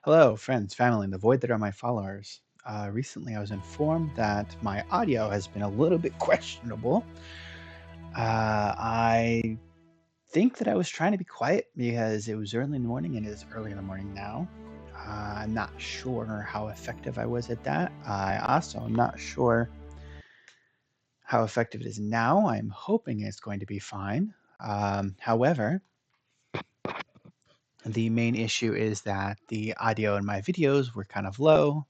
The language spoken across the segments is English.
Hello, friends, family, and the void that are my followers. Recently, I was informed that my audio has been a little bit questionable. I think that I was trying to be quiet because it was early in the morning and it is early in the morning now. I'm not sure how effective I was at that. I also am not sure how effective it is now. I'm hoping it's going to be fine. However, the main issue is that the audio in my videos were kind of low.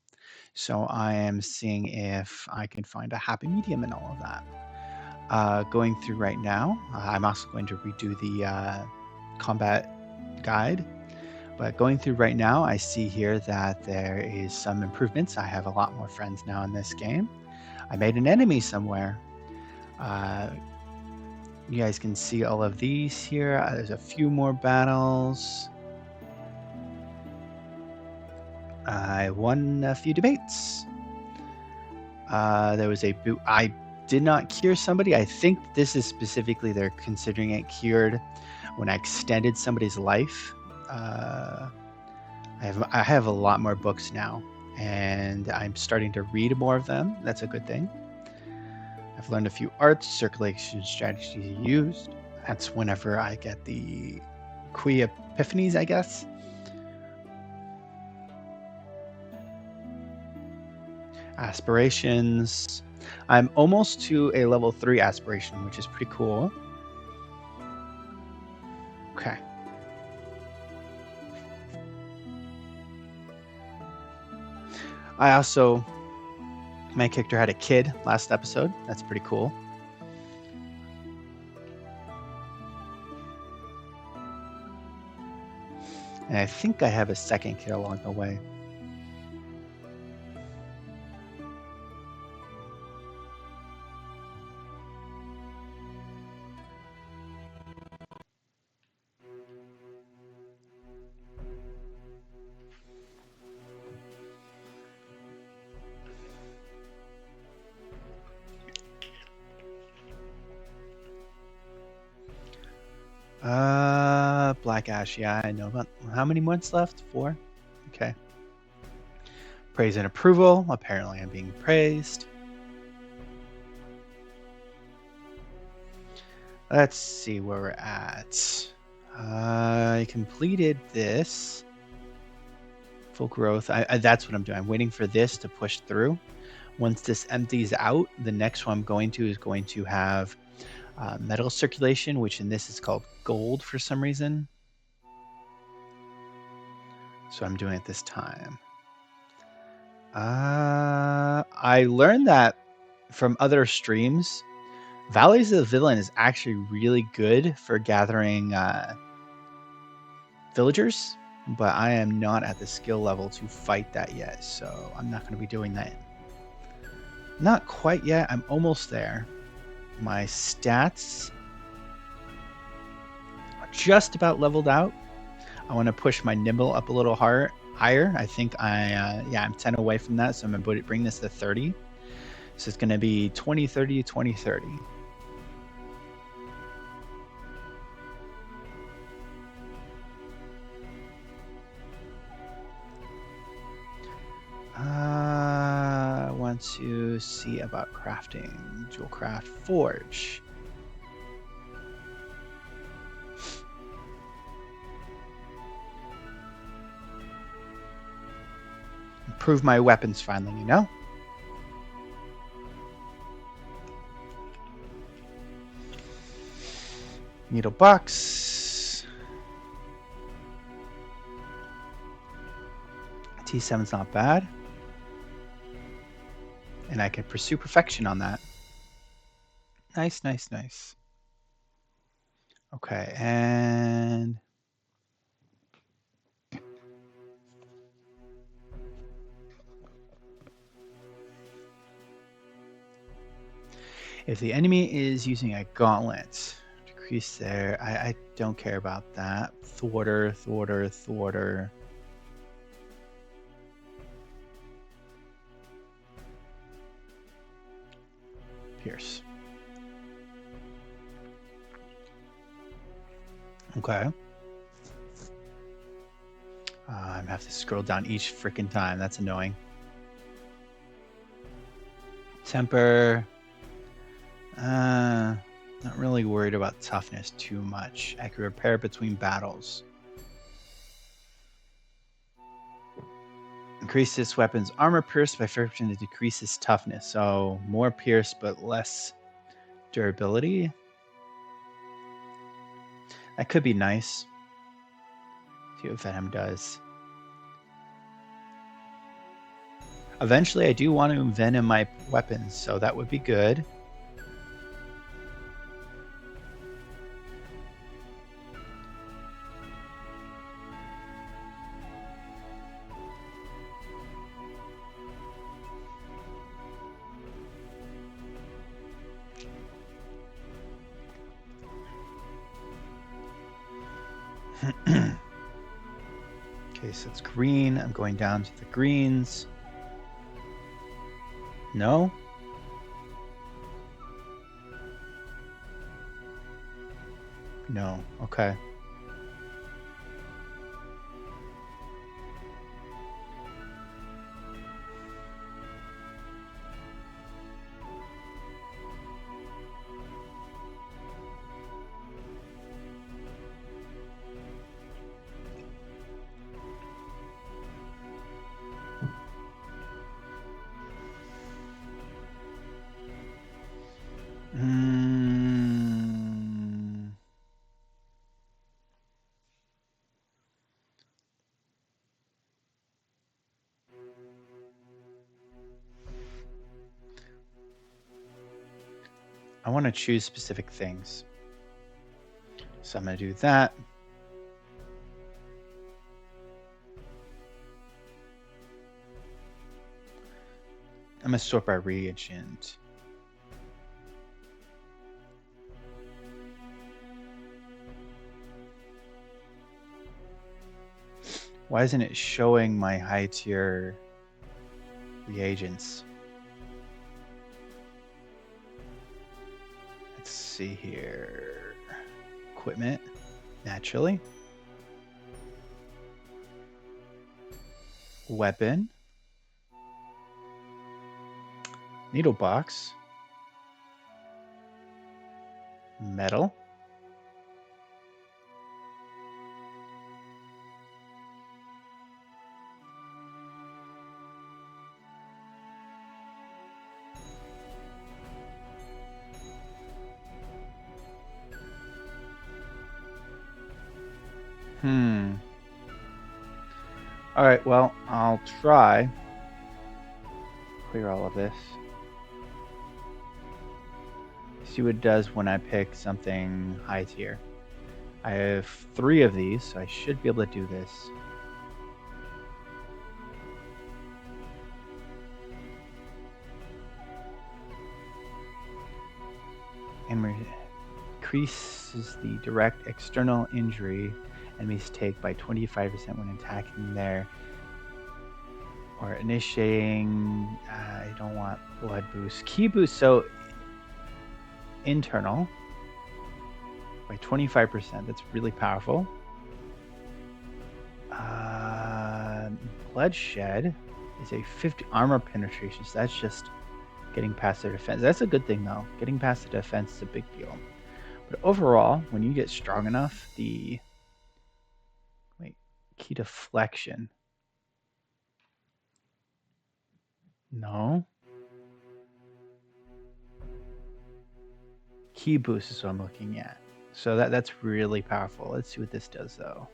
So I am seeing if I can find a happy medium in all of that. Going through right now, I'm also going to redo the combat guide. But going through right now, I see here that there is some improvements. I have a lot more friends now in this game. I made an enemy somewhere. Uh, you guys can see all of these here. There's a few more battles. I won a few debates. There was a boot. I did not cure somebody. I think this is specifically they're considering it cured when I extended somebody's life. I have a lot more books now, and I'm starting to read more of them. That's a good thing. I've learned a few arts, circulation strategies used. That's whenever I get the Kui Epiphanies, I guess. Aspirations. I'm almost to a level 3 aspiration, which is pretty cool. Okay. My character had a kid last episode. That's pretty cool. And I think I have a second kid along the way. Black Ash. Yeah, I know about how many months left? 4? Okay. Praise and approval. Apparently I'm being praised. Let's see where we're at. I completed this. Full growth. That's what I'm doing. I'm waiting for this to push through. Once this empties out, the next one I'm going to is going to have metal circulation, which in this is called gold for some reason. So I'm doing it this time. I learned that from other streams. Valleys of the Villain is actually really good for gathering villagers, but I am not at the skill level to fight that yet, so I'm not going to be doing that. Not quite yet. I'm almost there. My stats are just about leveled out. I want to push my nimble up a little higher. I think I'm 10 away from that, so I'm going to bring this to 30. So it's going to be 2030, 2030. I want to see about crafting. Jewel craft forge. Improve my weapons finally, you know? Needle box. T7's not bad. And I can pursue perfection on that. Nice, nice, nice. Okay, and if the enemy is using a gauntlet, decrease their... I don't care about that. Thwarter. Pierce. Okay. I'm gonna have to scroll down each freaking time. That's annoying. Temper. Not really worried about toughness too much. I can repair between battles. Increase this weapon's armor pierce by 5% to decrease its toughness. So more pierce but less durability. That could be nice. See what Venom does. Eventually, I do want to envenom my weapons, so that would be good. Okay, so it's green. I'm going down to the greens. No? No. Okay. I want to choose specific things. So I'm going to do that. I'm going to sort by reagent. Why isn't it showing my high tier reagents? Let's see here. Equipment, naturally. Weapon. Needle box. Metal. All right, well, I'll try clear all of this. See what it does when I pick something high tier. I have 3 of these, so I should be able to do this. And increases the direct external injury enemies take by 25% when attacking their or initiating. I don't want blood boost. Ki boost, so internal by 25%. That's really powerful. Bloodshed is a 50 armor penetration, so that's just getting past their defense. That's a good thing, though. Getting past the defense is a big deal. But overall, when you get strong enough, the key deflection. No. Key boost is what I'm looking at. So that's really powerful. Let's see what this does, though.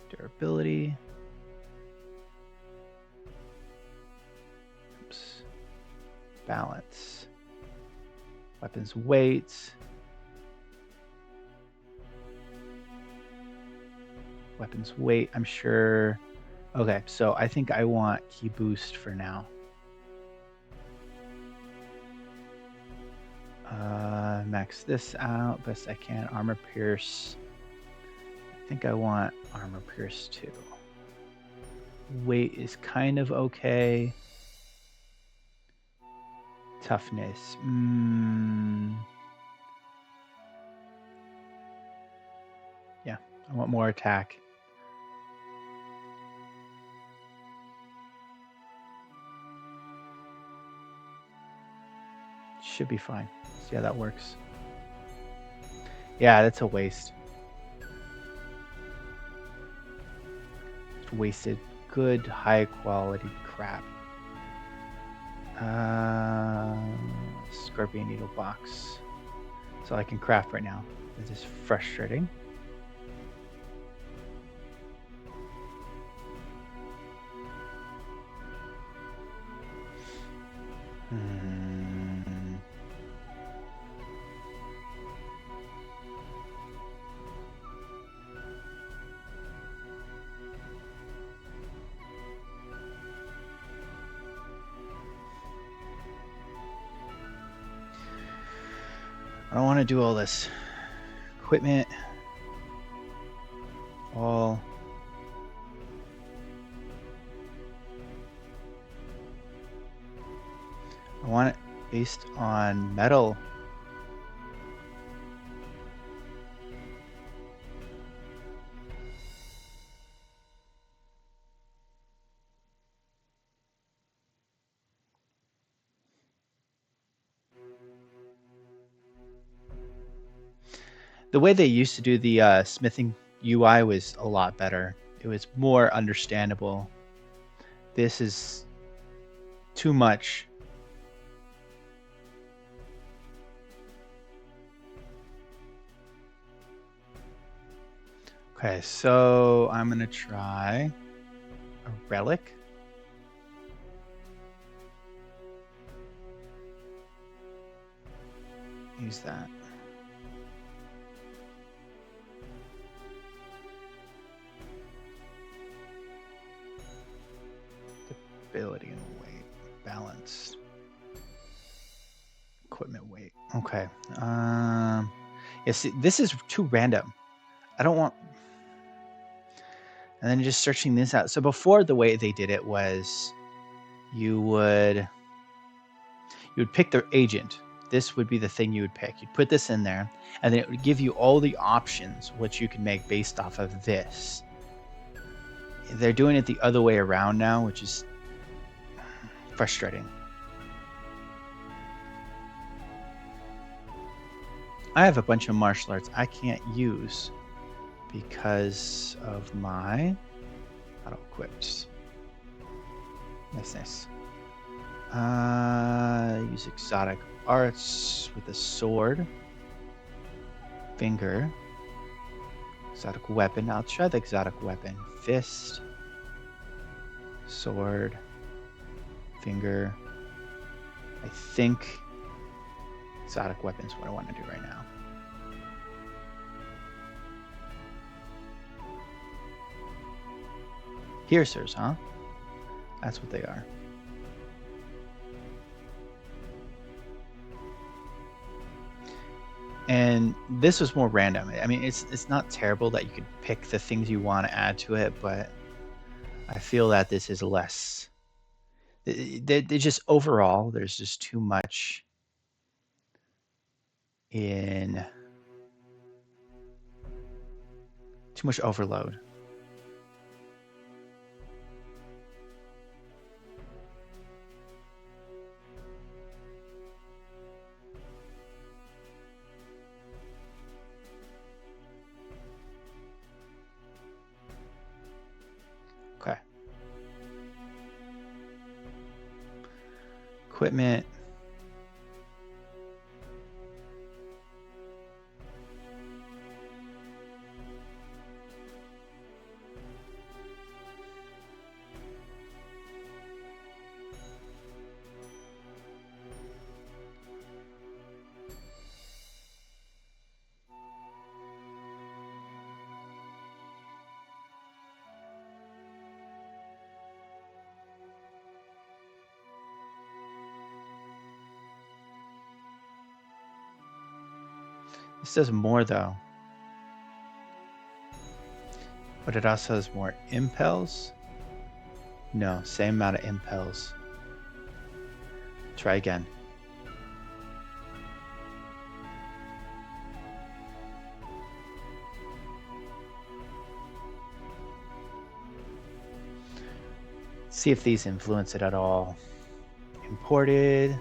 Durability. Oops. Balance. Weapons weight. Weapons weight, I'm sure. Okay, so I think I want key boost for now. Max this out best I can. Armor pierce. I think I want armor pierce too. Weight is kind of okay. Toughness. Yeah, I want more attack. should be fine. See how that works. Yeah, that's a waste. Just wasted good, high quality crap. Scorpion needle box. That's all I can craft right now. This is frustrating. I don't want to do all this equipment. All. I want it based on metal. The way they used to do the smithing UI was a lot better. It was more understandable. This is too much. Okay, so I'm gonna try a relic. Use that. Ability and weight balanced. Equipment weight. Okay. Yeah, see, this is too random. I don't want. And then just searching this out. So before, the way they did it was you would pick the agent. This would be the thing you would pick. You'd put this in there, and then it would give you all the options which you can make based off of this. They're doing it the other way around now, which is frustrating. I have a bunch of martial arts I can't use because of my auto-equipped. Nice. Use exotic arts with a sword. Finger. Exotic weapon. I'll try the exotic weapon. Fist. Sword. Finger. I think exotic weapon is what I want to do right now. Piercers, huh? That's what they are. And this was more random. I mean, it's not terrible that you could pick the things you want to add to it, but I feel that this is less. They just overall, there's just too much in too much overload. Okay. Equipment. This does more though. But it also has more impels. No, same amount of impels. Try again. See if these influence it at all. Imported.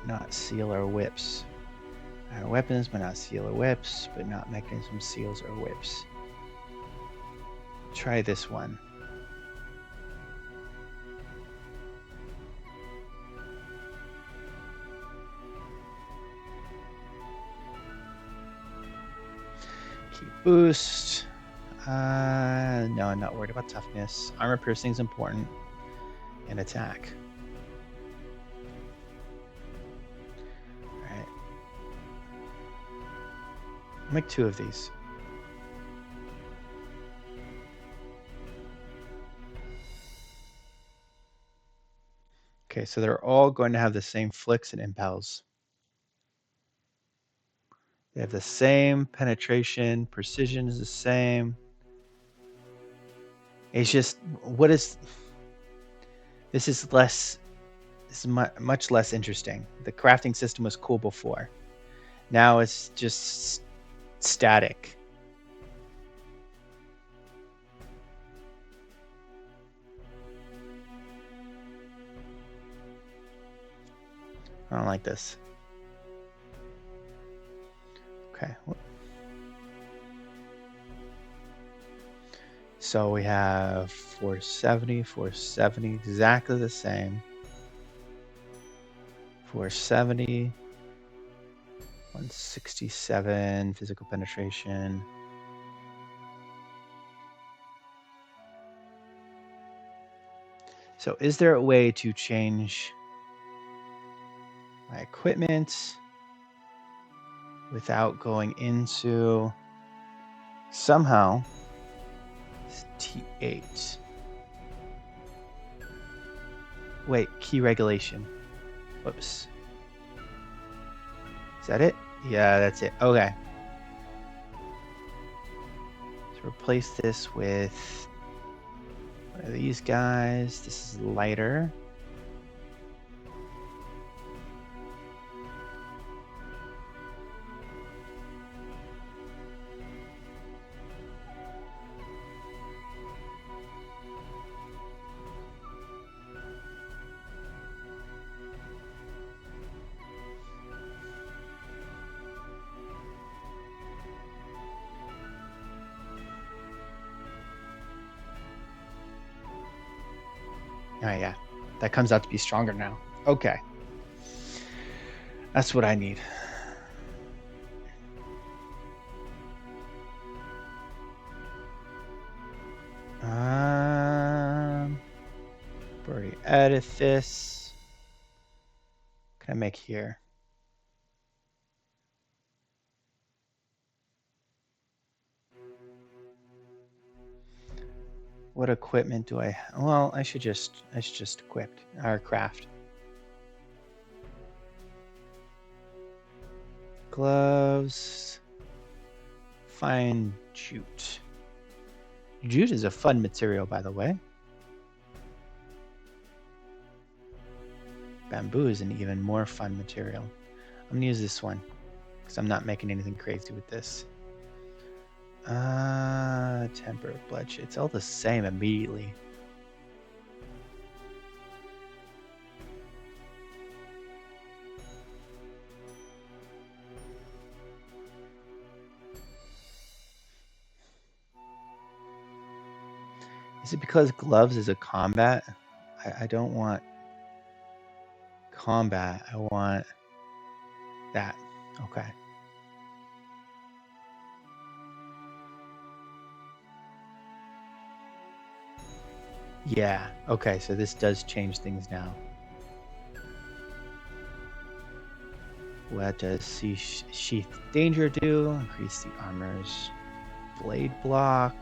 not seal or whips. Weapons, but not seal or whips, but not mechanism seals or whips. Try this one. Key boost. No, I'm not worried about toughness. Armor piercing is important. And attack. Alright. Make 2 of these. Okay, so they're all going to have the same flicks and impels. They have the same penetration, precision is the same. It's just, what is, this is much less interesting. The crafting system was cool before. Now it's just static. I don't like this. Okay. So we have 470, 470, exactly the same. 470, 167 physical penetration. So is there a way to change my equipment without going into somehow T8? Wait, key regulation. Whoops. Is that it? Yeah, that's it. Okay. So replace this with one of these guys. This is lighter. Oh yeah, that comes out to be stronger now. Okay. That's what I need. Already added this. What can I make here? What equipment do I? Well, I should just equip or craft. Gloves. Fine jute. Jute is a fun material, by the way. Bamboo is an even more fun material. I'm gonna use this one because I'm not making anything crazy with this. Temper, bloodshed. It's all the same immediately. Is it because gloves is a combat? I don't want combat. I want that. Okay. Yeah. Okay, so this does change things now. What does sheath danger do? Increase the armor's blade block.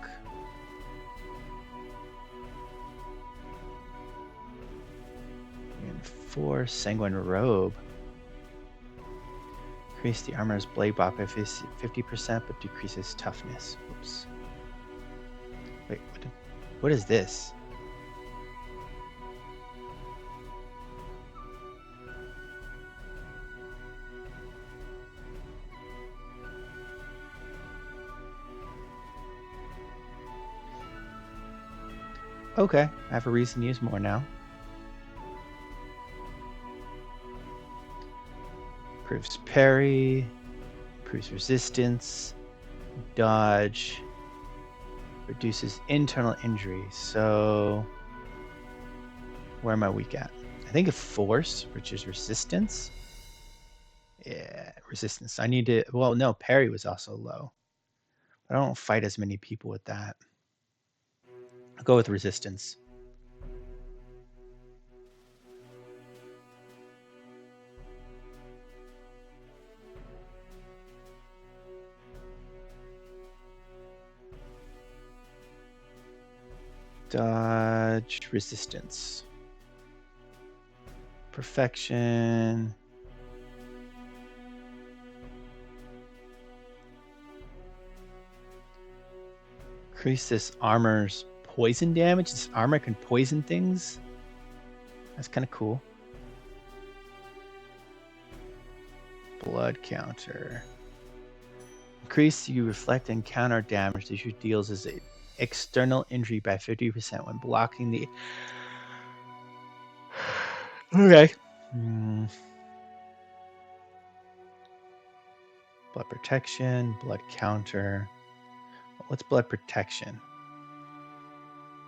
Reinforce sanguine robe. Increase the armor's blade block by 50%, but decreases toughness. Oops. Wait, what is this? Okay, I have a reason to use more now. Improves parry, improves resistance, dodge, reduces internal injury. So where am I weak at? I think of force, which is resistance. Yeah, resistance. I need to, well, no, parry was also low. I don't fight as many people with that. I'll go with resistance. Dodge, resistance. Perfection. Increase this armor's poison damage. This armor can poison things. That's kind of cool. Blood counter. Increase you reflect and counter damage that you deals as an external injury by 50% when blocking the. Okay. Blood protection, blood counter. What's blood protection?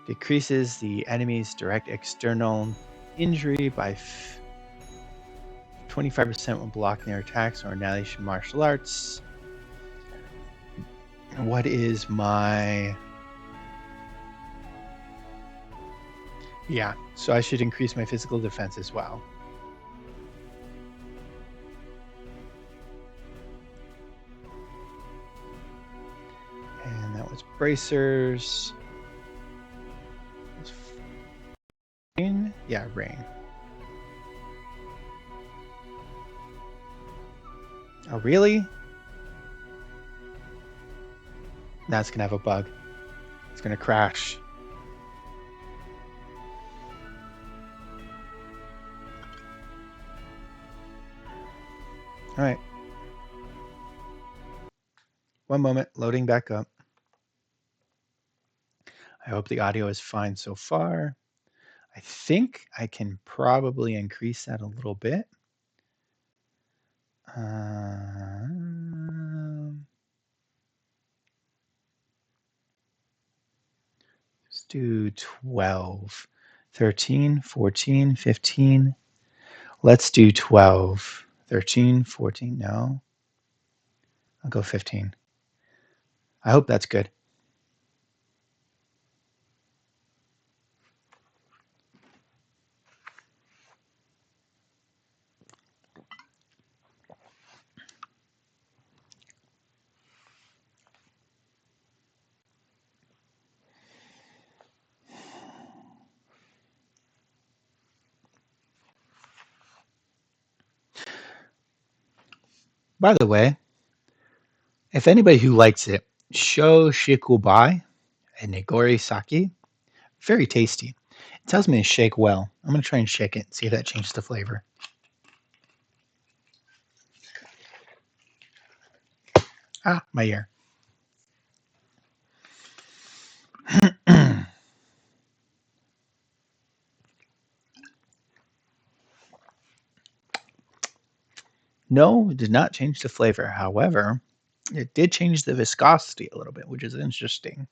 Decreases the enemy's direct external injury by 25% when blocking their attacks or annihilation martial arts. What is my... Yeah, so I should increase my physical defense as well. And that was bracers. Rain? Yeah, rain. Oh, really? That's gonna have a bug. It's gonna crash. All right. One moment, loading back up. I hope the audio is fine so far. I think I can probably increase that a little bit. Let's do 12, 13, 14, 15. Let's do 12, 13, 14. No, I'll go 15. I hope that's good. By the way, if anybody who likes it, Sho Shikubai and Nigori Sake, very tasty. It tells me to shake well. I'm going to try and shake it, see if that changes the flavor. Ah, my ear. No, it did not change the flavor. However, it did change the viscosity a little bit, which is interesting.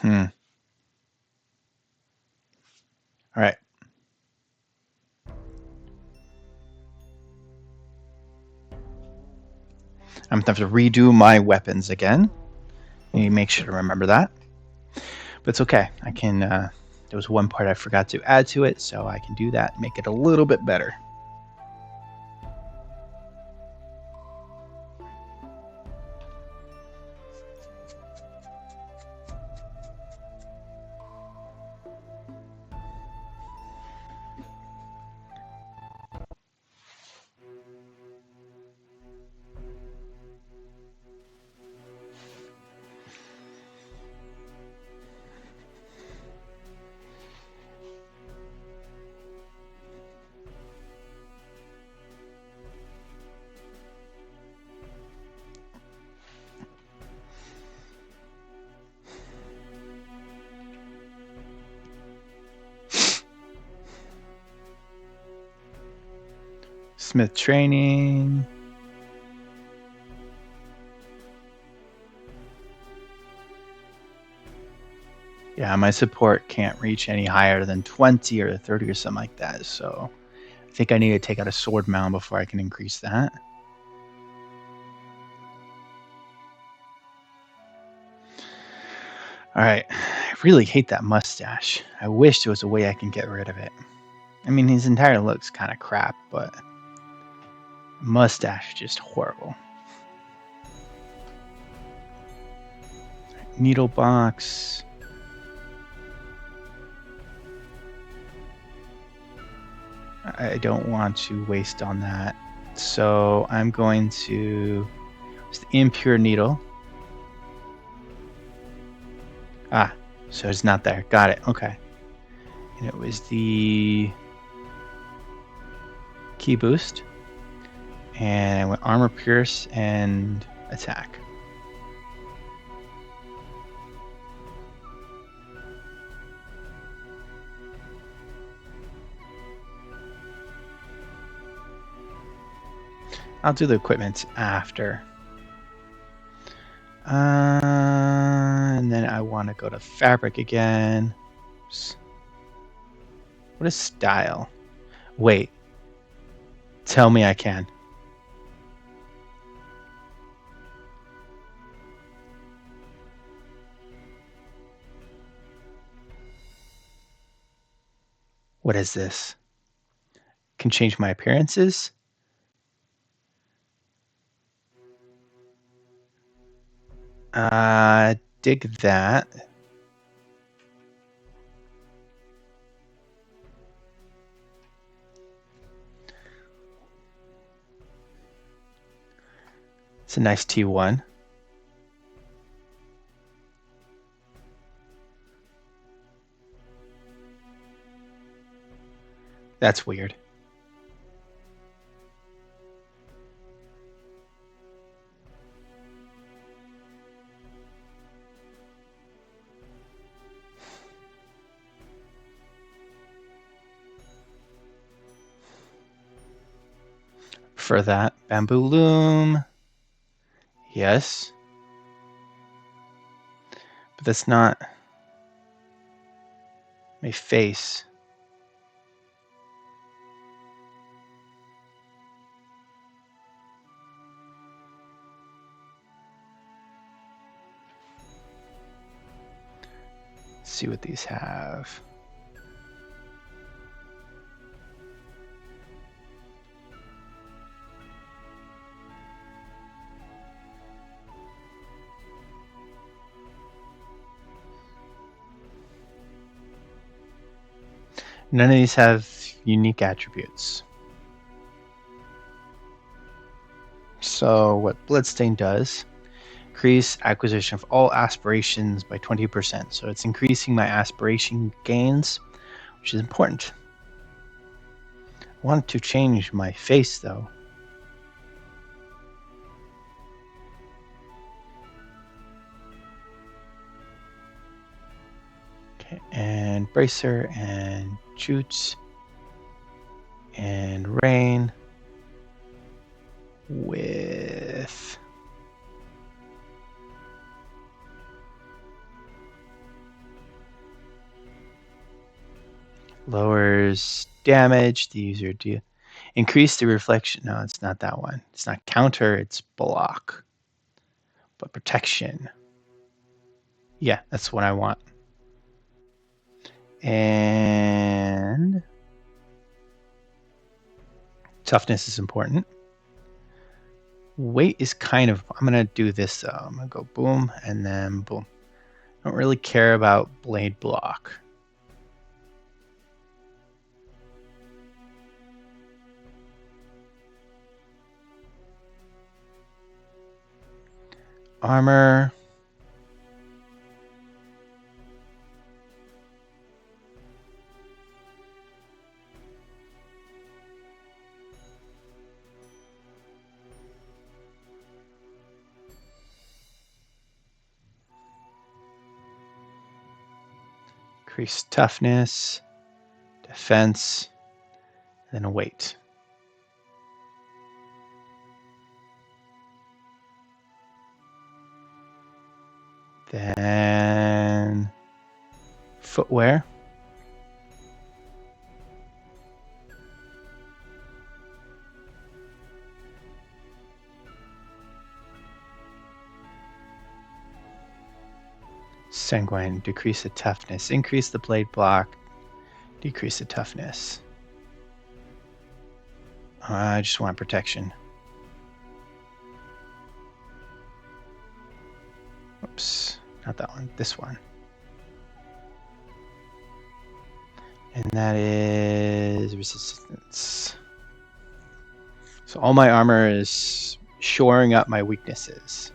All right. I'm going to have to redo my weapons again. You make sure to remember that. But it's okay. I can, there was one part I forgot to add to it, so I can do that, make it a little bit better. Smith training. Yeah, my support can't reach any higher than 20 or 30 or something like that. So I think I need to take out a sword mound before I can increase that. All right. I really hate that mustache. I wish there was a way I can get rid of it. I mean, his entire look's kind of crap, but mustache just horrible. Needle box. I don't want to waste on that. So I'm going to use the impure needle. Ah, so it's not there. Got it. Okay. And it was the key boost. And I went armor pierce and attack. I'll do the equipment after. And then I want to go to fabric again. Oops. What is style? Wait. Tell me I can. What is this? Can change my appearances? Dig that. It's a nice T1. That's weird. For that, bamboo loom. Yes. But that's not my face. Let's see what these have. None of these have unique attributes. So what Bloodstain does, increase acquisition of all aspirations by 20%. So it's increasing my aspiration gains, which is important. I want to change my face though. Okay, and Bracer and Shoots and Rain with lowers damage. The user increase the reflection. No, it's not that one. It's not counter. It's block, but protection. Yeah, that's what I want. And toughness is important. Weight is kind of, I'm going to do this though. I'm going to go boom and then boom. I don't really care about blade block. Armor. Increase toughness, defense, and then weight. Then footwear. Sanguine, decrease the toughness. Increase the blade block, decrease the toughness. I just want protection. Oops, not that one, this one. And that is resistance. So all my armor is shoring up my weaknesses.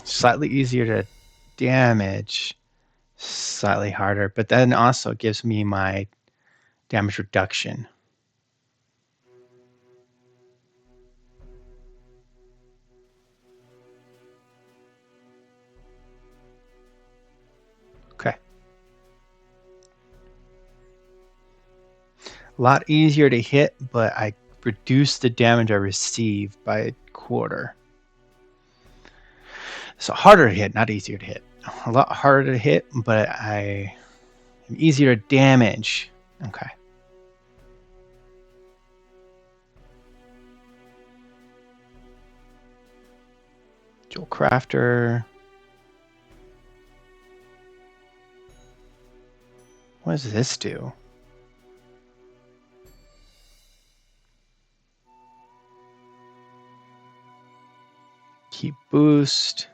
Slightly easier to damage, slightly harder, but then also gives me my damage reduction. Okay. A lot easier to hit, but I reduce the damage I receive by a quarter. So harder to hit, not easier to hit. A lot harder to hit, but I am easier to damage. Okay. Jewel Crafter. What does this do? Keep boost.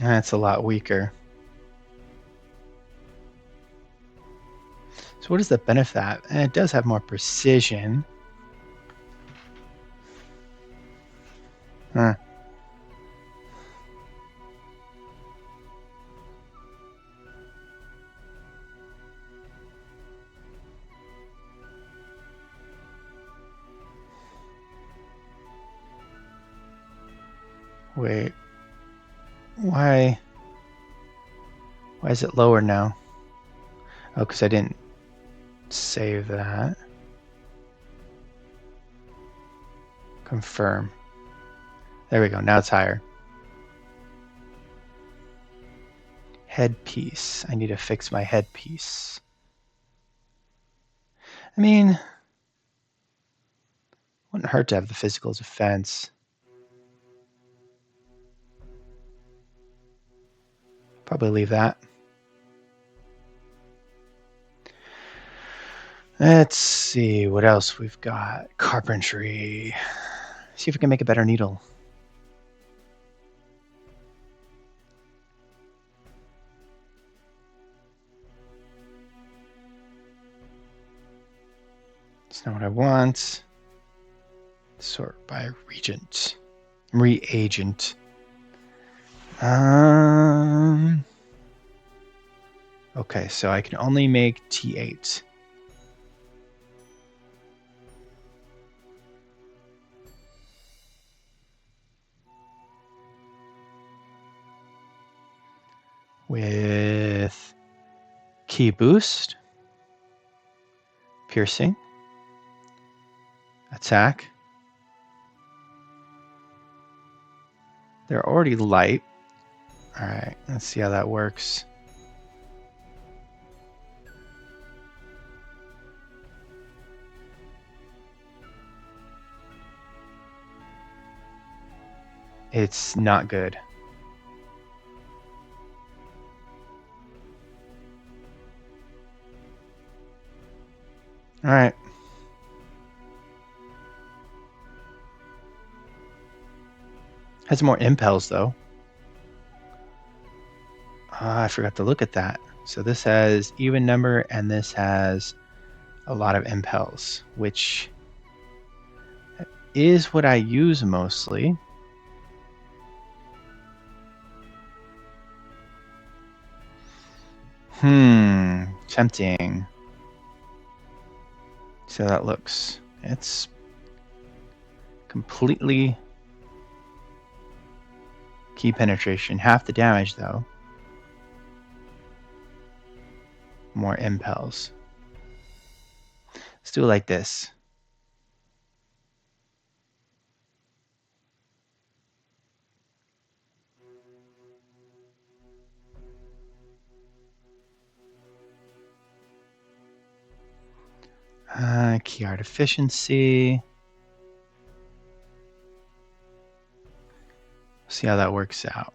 That's a lot weaker. So what is the benefit of that? And it does have more precision. Huh. Wait. Why is it lower now? Oh, because I didn't save that. Confirm. There we go. Now it's higher. Headpiece. I need to fix my headpiece. I mean, wouldn't hurt to have the physical defense. Probably leave that. Let's see what else we've got. Carpentry. See if we can make a better needle. It's not what I want. Sort by reagent. Okay, so I can only make T8. With key boost, piercing, attack. They're already light. All right, let's see how that works. It's not good. All right. Has more impels though. I forgot to look at that. So this has even number and this has a lot of impels, which is what I use mostly. Tempting. So that looks, it's completely key penetration. Half the damage though. More impels. Let's do it like this. Key art efficiency. See how that works out.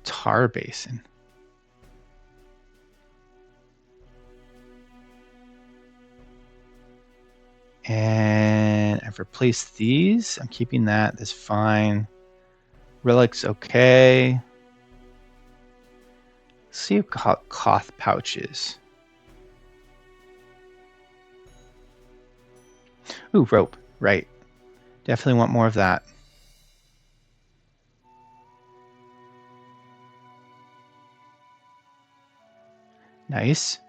Tar basin. And I've replaced these. I'm keeping that. That's fine. Relics, okay. Let's see if cloth pouches. Ooh, rope. Right. Definitely want more of that. Nice.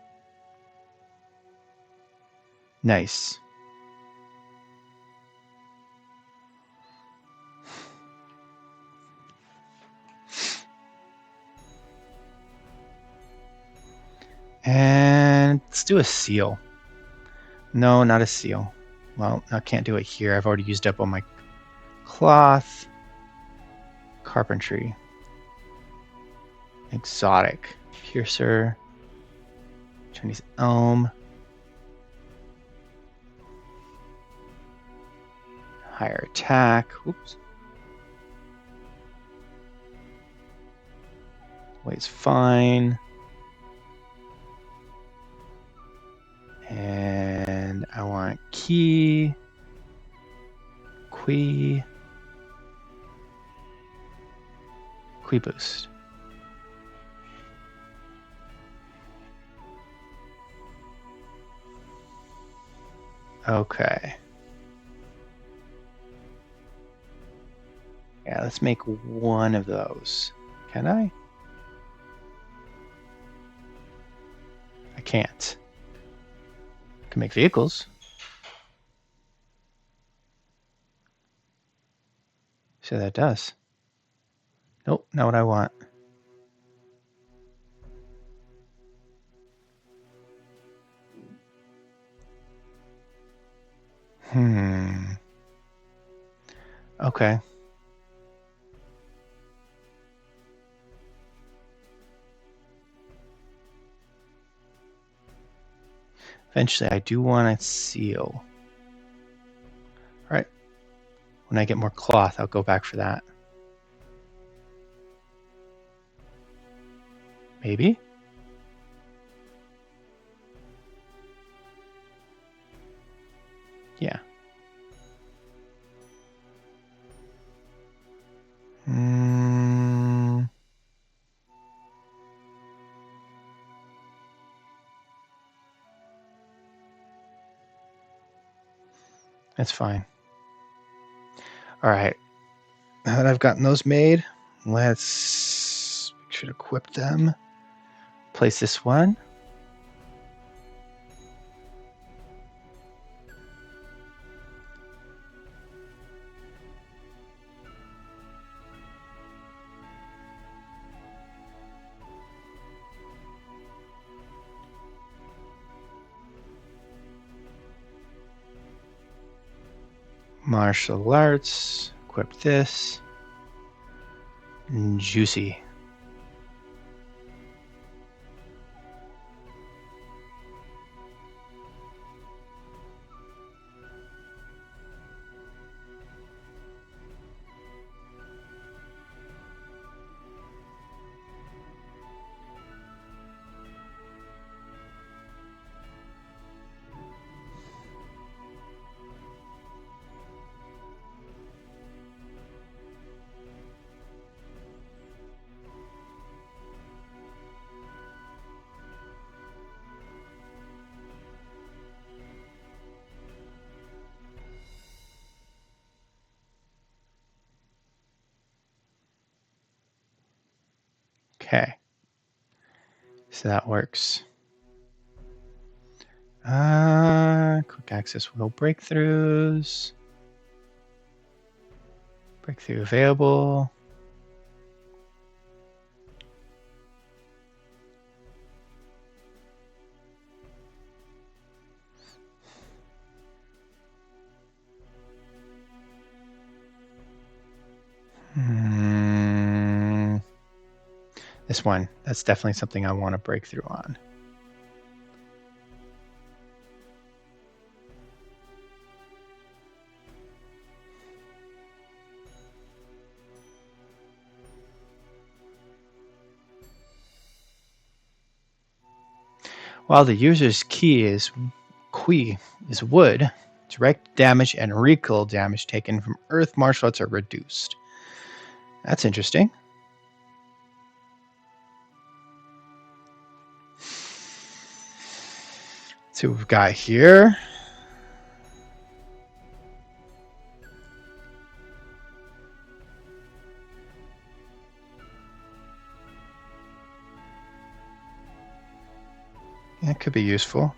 Nice. And let's do a seal. No, not a seal. Well, I can't do it here. I've already used up all my cloth. Carpentry. Exotic. Piercer. Chinese elm. Higher attack. Oops. Weight's fine. And I want key. Qui boost. Okay. Yeah, let's make one of those. Can I? I can't. I can make vehicles. So that does. Nope, not what I want. Okay. Eventually, I do want to seal. All right. When I get more cloth, I'll go back for that. Maybe? Yeah. That's fine. All right. Now that I've gotten those made, let's make sure to equip them. Place this one. Martial arts. Equip this. Juicy. Okay. So that works. Quick access wheel breakthroughs. Breakthrough available. This one. That's definitely something I want to break through on. While the user's key is wood, direct damage and recoil damage taken from earth martial arts are reduced. That's interesting. See what we've got here. That could be useful.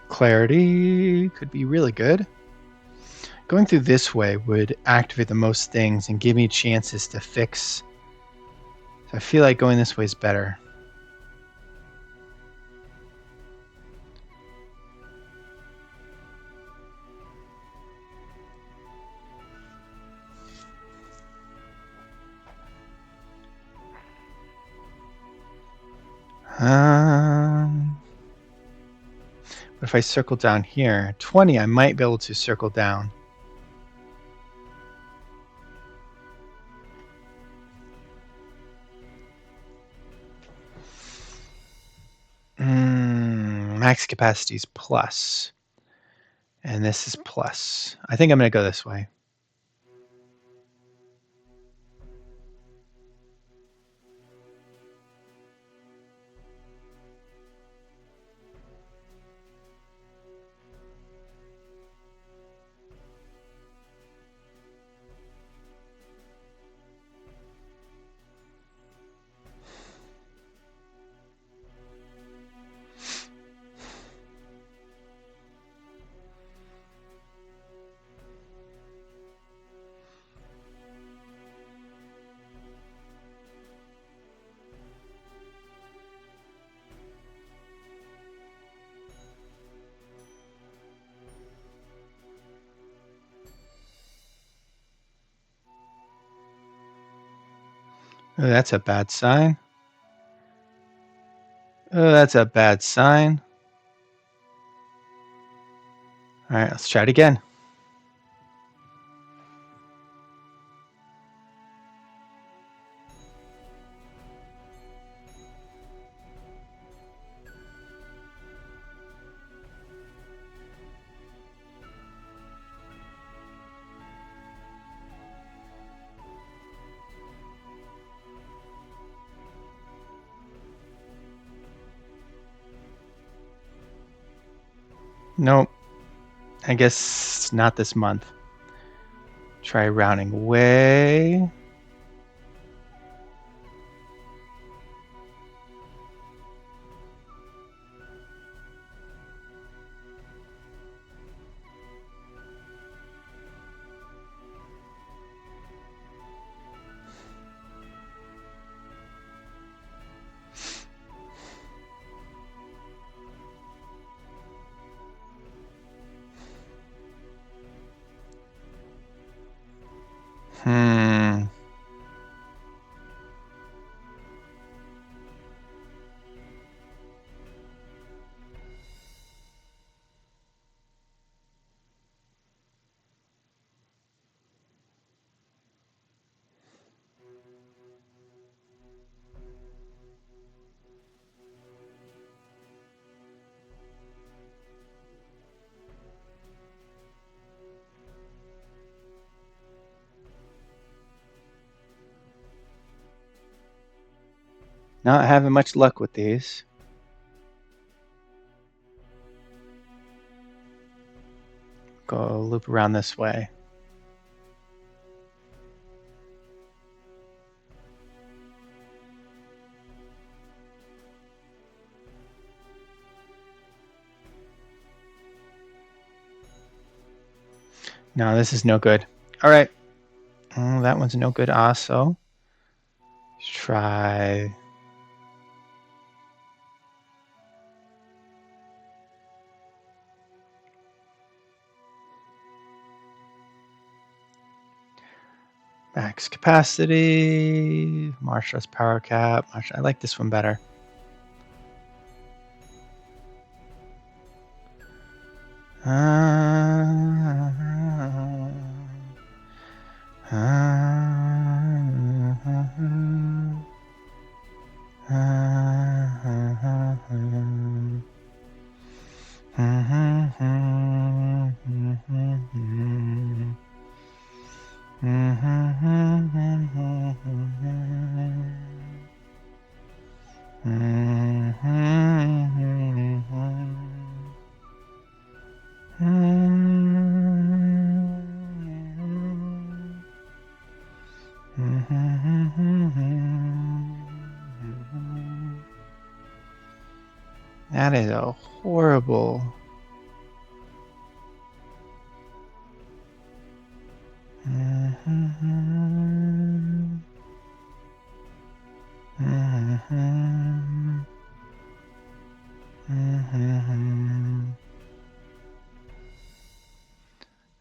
Clarity could be really good. Going through this way would activate the most things and give me chances to fix. So I feel like going this way is better. But if I circle down here, 20, I might be able to circle down. Max capacity is plus. And this is plus. I think I'm going to go this way. Oh, that's a bad sign. Oh, that's a bad sign. All right, let's try it again. Nope. I guess not this month. Try rounding way. Not having much luck with these. go loop around this way. No, this is no good. All right. Oh, that one's no good also. Let's try... max capacity, Marshal's power cap. I like this one better. That is a horrible...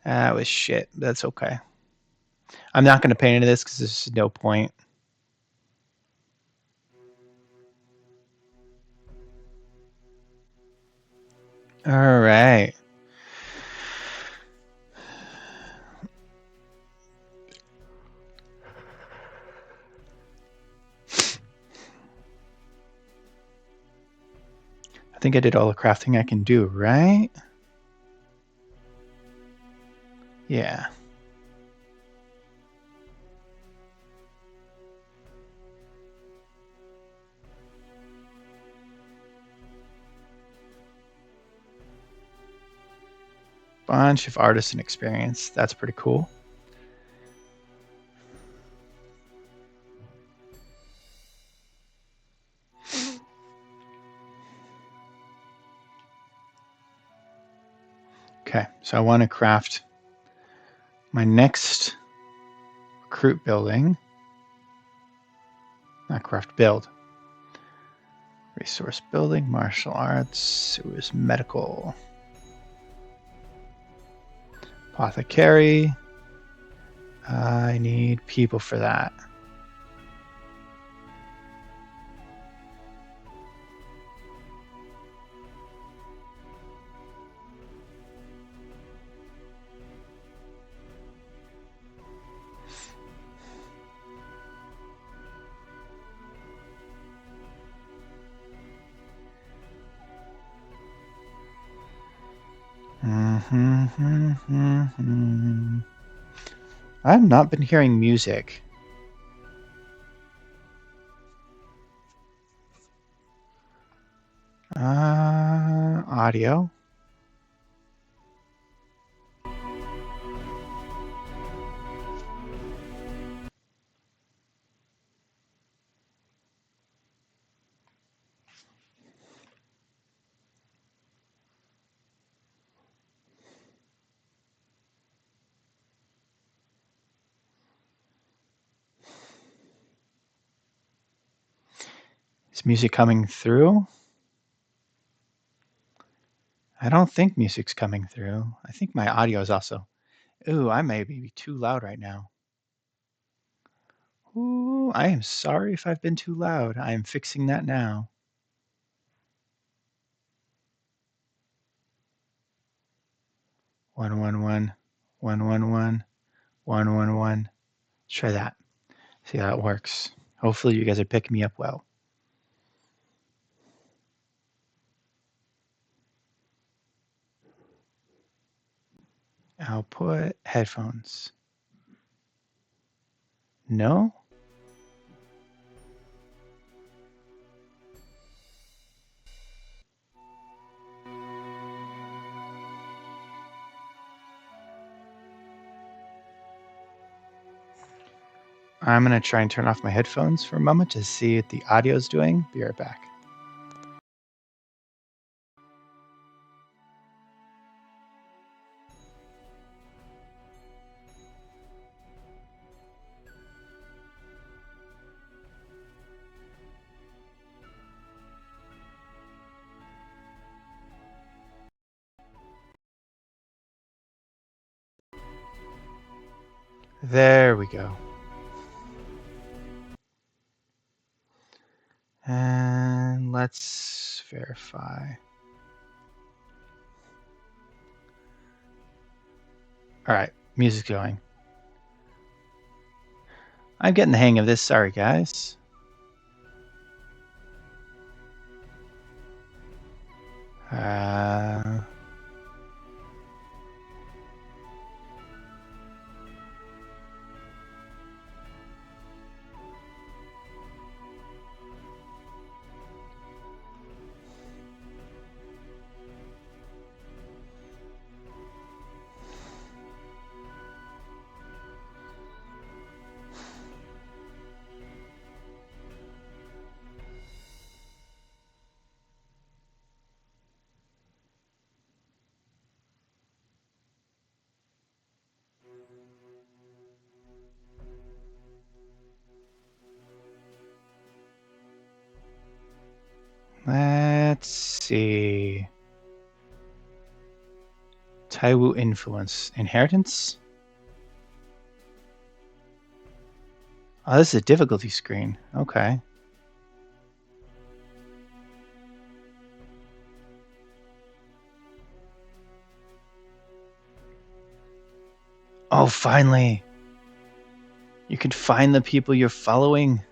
That was shit. That's okay. I'm not going to pay into this because there's no point. All right. I think I did all the crafting I can do, right? Yeah. Bunch of artisan experience. That's pretty cool. Okay, so I want to craft my next recruit building. Not craft, build. Resource building, martial arts, it was medical. Apothecary. I need people for that. I've not been hearing music. Audio. Is music coming through? I don't think music's coming through. I think my audio is also... Ooh, I may be too loud right now. Ooh, I am sorry if I've been too loud. I am fixing that now. One, one, one, one, one, one, one, one, one. Let's try that. See how it works. Hopefully you guys are picking me up well. Output, headphones. No? I'm going to try and turn off my headphones for a moment to see what the audio's doing. Be right back. There we go. And let's verify. All right, music's going. I'm getting the hang of this. Sorry, guys. Let's see. Taiwu influence. Inheritance? Oh, this is a difficulty screen. Okay. Oh, finally. You can find the people you're following.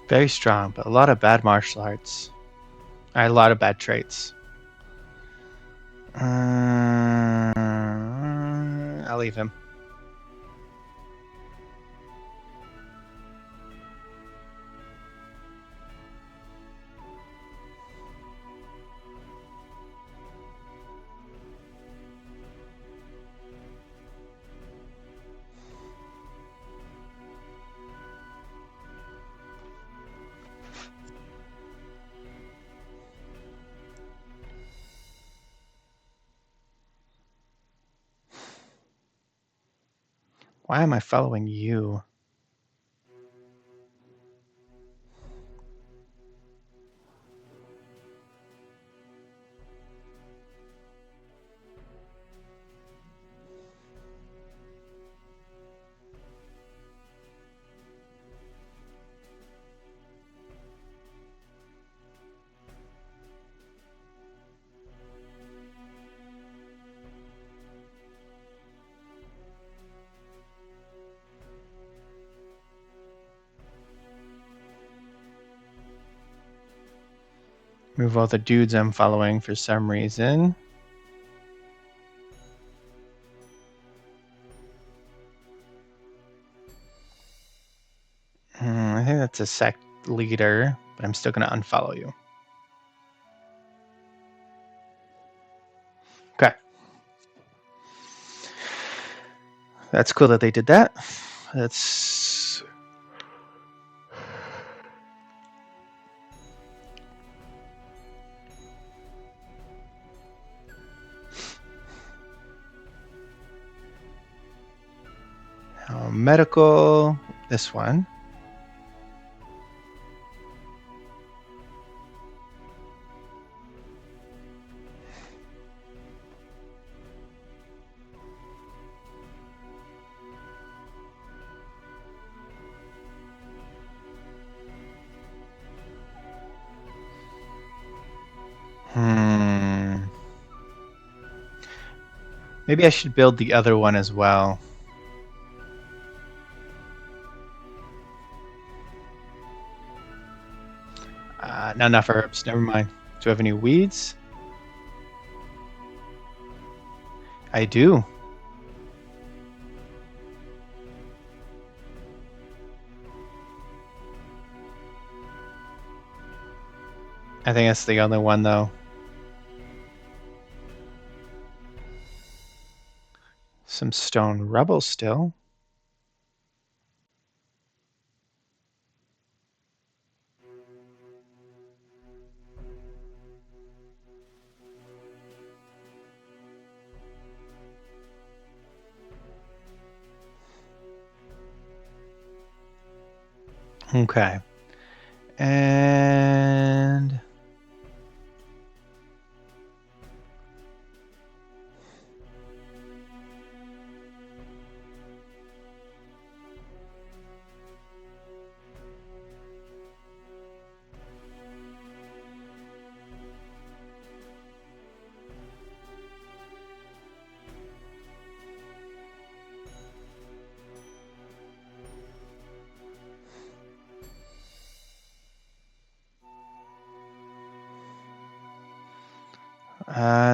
Very strong, but a lot of bad martial arts. A lot of bad traits. I'll leave him. Why am I following you? Move all the dudes I'm following for some reason. I think that's a sect leader, but I'm still going to unfollow you. Okay. That's cool that they did that. That's... medical, this one. Maybe I should build the other one as well. Not enough herbs. Never mind. Do I have any weeds? I do. I think that's the only one, though. Some stone rubble still. Okay. And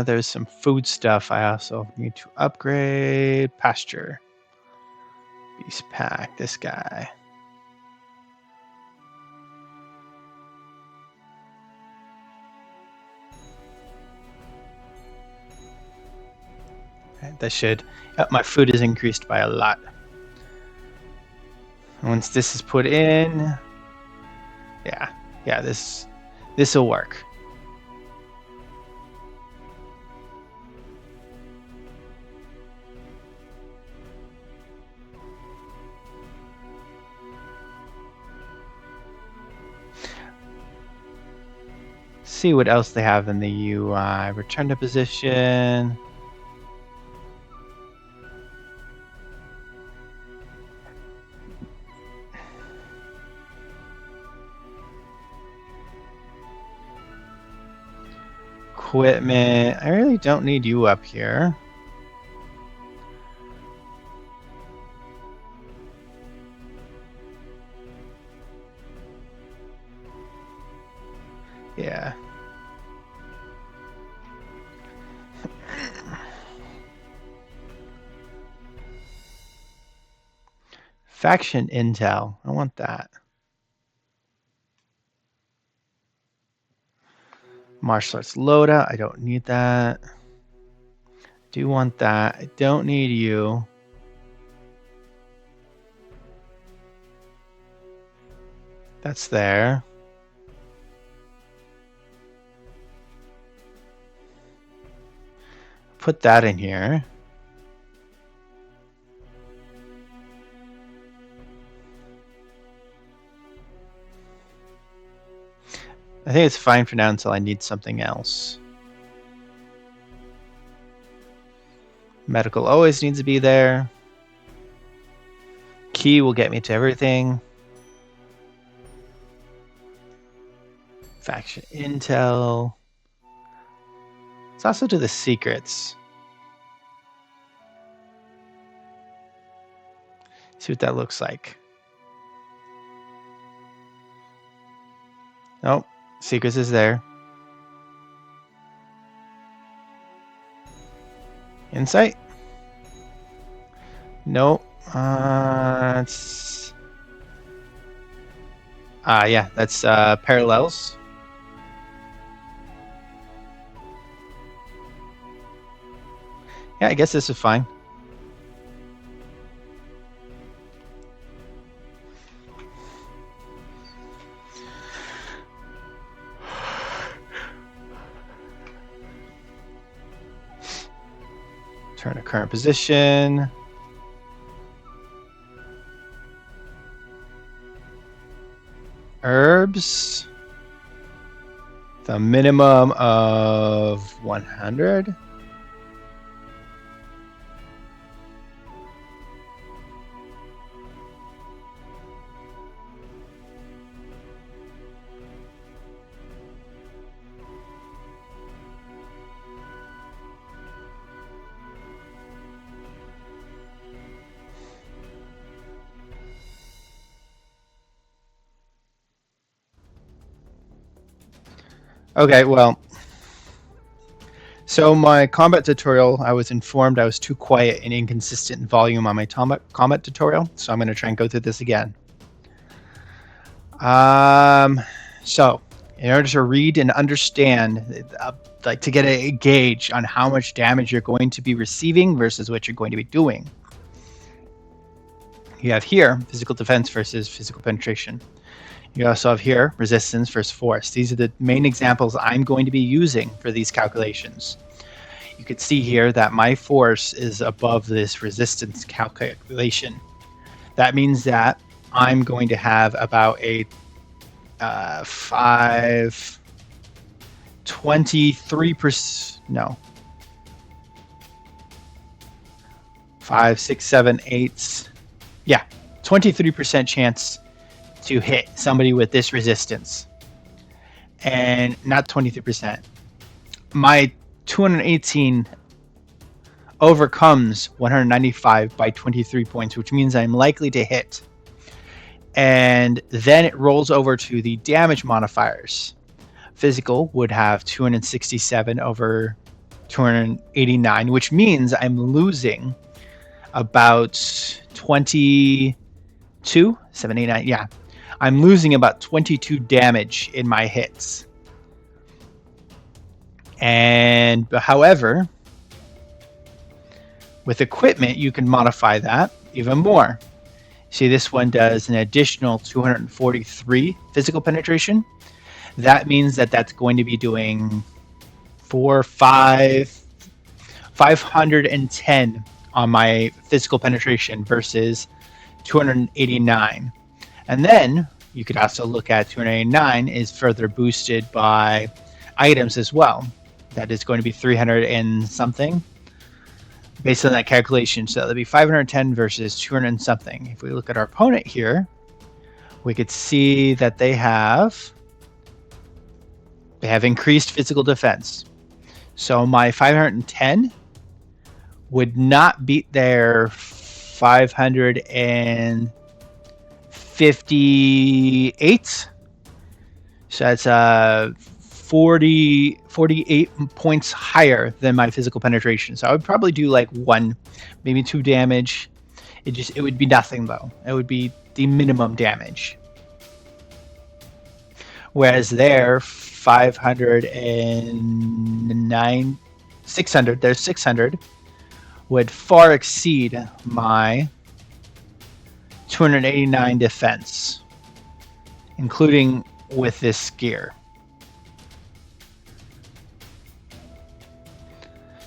there's some food stuff I also need to upgrade. Pasture. Beast pack. This guy. Okay, that should. My food is increased by a lot. Once this is put in, yeah, this will work. See what else they have in the UI. Return to position. Equipment. I really don't need you up here. Yeah. Faction intel. I want that. Martial arts loadout. I don't need that. Do want that. I don't need you. That's there. Put that in here. I think it's fine for now until I need something else. Medical always needs to be there. Key will get me to everything. Faction intel. Let's also do the secrets. See what that looks like. Nope. Secrets is there. Insight? Nope. It's... yeah, that's parallels. Yeah, I guess this is fine. Turn to current position. Herbs. The minimum of 100. Okay, well, so my combat tutorial, I was informed I was too quiet and inconsistent in volume on my combat tutorial, so I'm going to try and go through this again. So in order to read and understand, like to get a gauge on how much damage you're going to be receiving versus what you're going to be doing, you have here physical defense versus physical penetration. You also have here resistance versus force. These are the main examples I'm going to be using for these calculations. You can see here that my force is above this resistance calculation. That means that I'm going to have about a 23%, no, 5, 6, 7, 8, yeah, 23% chance to hit somebody with this resistance. And not 23%. My 218 overcomes 195 by 23 points, which means I'm likely to hit. And then it rolls over to the damage modifiers. Physical would have 267 over 289, which means I'm losing about 22, 789, yeah. I'm losing about 22 damage in my hits. And however, with equipment, you can modify that even more. See, this one does an additional 243 physical penetration. That means that that's going to be doing 510 on my physical penetration versus 289. And then you could also look at 289 is further boosted by items as well. That is going to be 300 and something based on that calculation. So that would be 510 versus 200 and something. If we look at our opponent here, we could see that they have increased physical defense. So my 510 would not beat their 558. So that's 48 points higher than my physical penetration. So I would probably do like 1, maybe 2 damage. It would be nothing though. It would be the minimum damage. Whereas their 509, 600, their 600 would far exceed my 289 defense, including with this gear.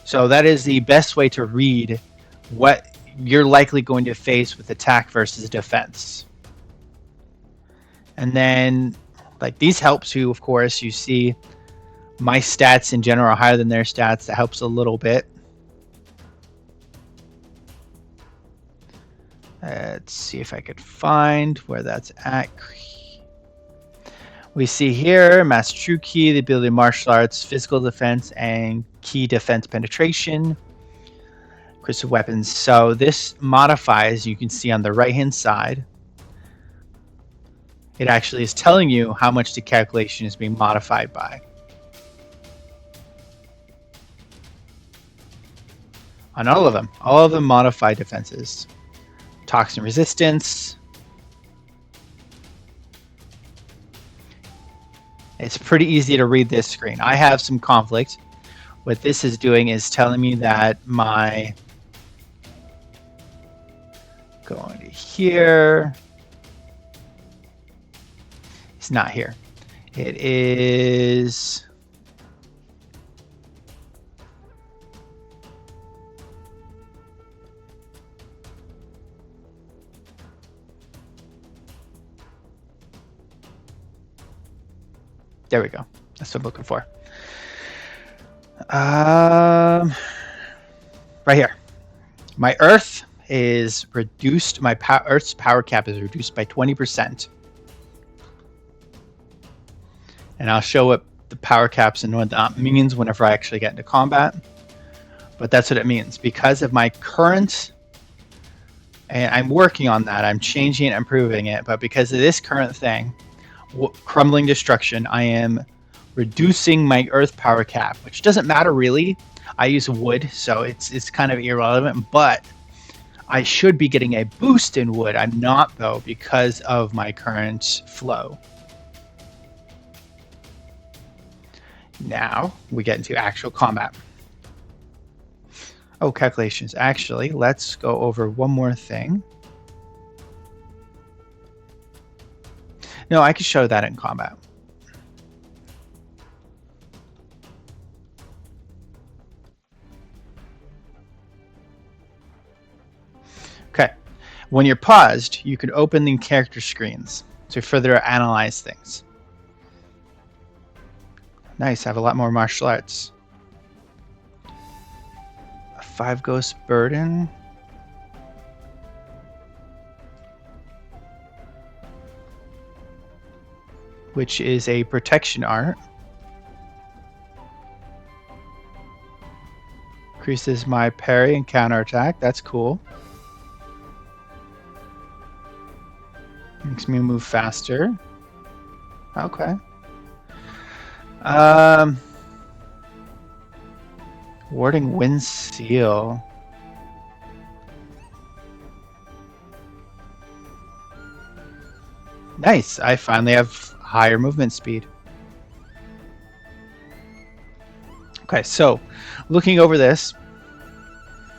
So that is the best way to read what you're likely going to face with attack versus defense. And then, like, these help too, of course. You see my stats in general are higher than their stats. That helps a little bit. Let's see if I could find where that's at. We see here Master True Key, the ability of martial arts, physical defense, and key defense penetration. Crystal weapons. So this modifies, you can see on the right hand side, it actually is telling you how much the calculation is being modified by. On all of them modify defenses. Toxin resistance. It's pretty easy to read this screen. I have some conflict. What this is doing is telling me that my, going to here, it's not here. It is, there we go. That's what I'm looking for. Right here. My Earth is reduced. My Earth's power cap is reduced by 20%. And I'll show what the power caps and what that means whenever I actually get into combat. But that's what it means. Because of my current, and I'm working on that, I'm changing it, improving it, but because of this current thing, crumbling destruction, I am reducing my earth power cap, which doesn't matter really. I use wood, so it's kind of irrelevant, but I should be getting a boost in wood. I'm not, though, because of my current flow. Now we get into actual combat. Oh, calculations. Actually, let's go over one more thing. No, I can show that in combat. Okay. When you're paused, you can open the character screens to further analyze things. Nice, I have a lot more martial arts. 5 Ghost Burden. Which is a protection art. Increases my parry and counterattack. That's cool. Makes me move faster. Okay. Warding Wind Seal. Nice. I finally have higher movement speed. Okay, so looking over this,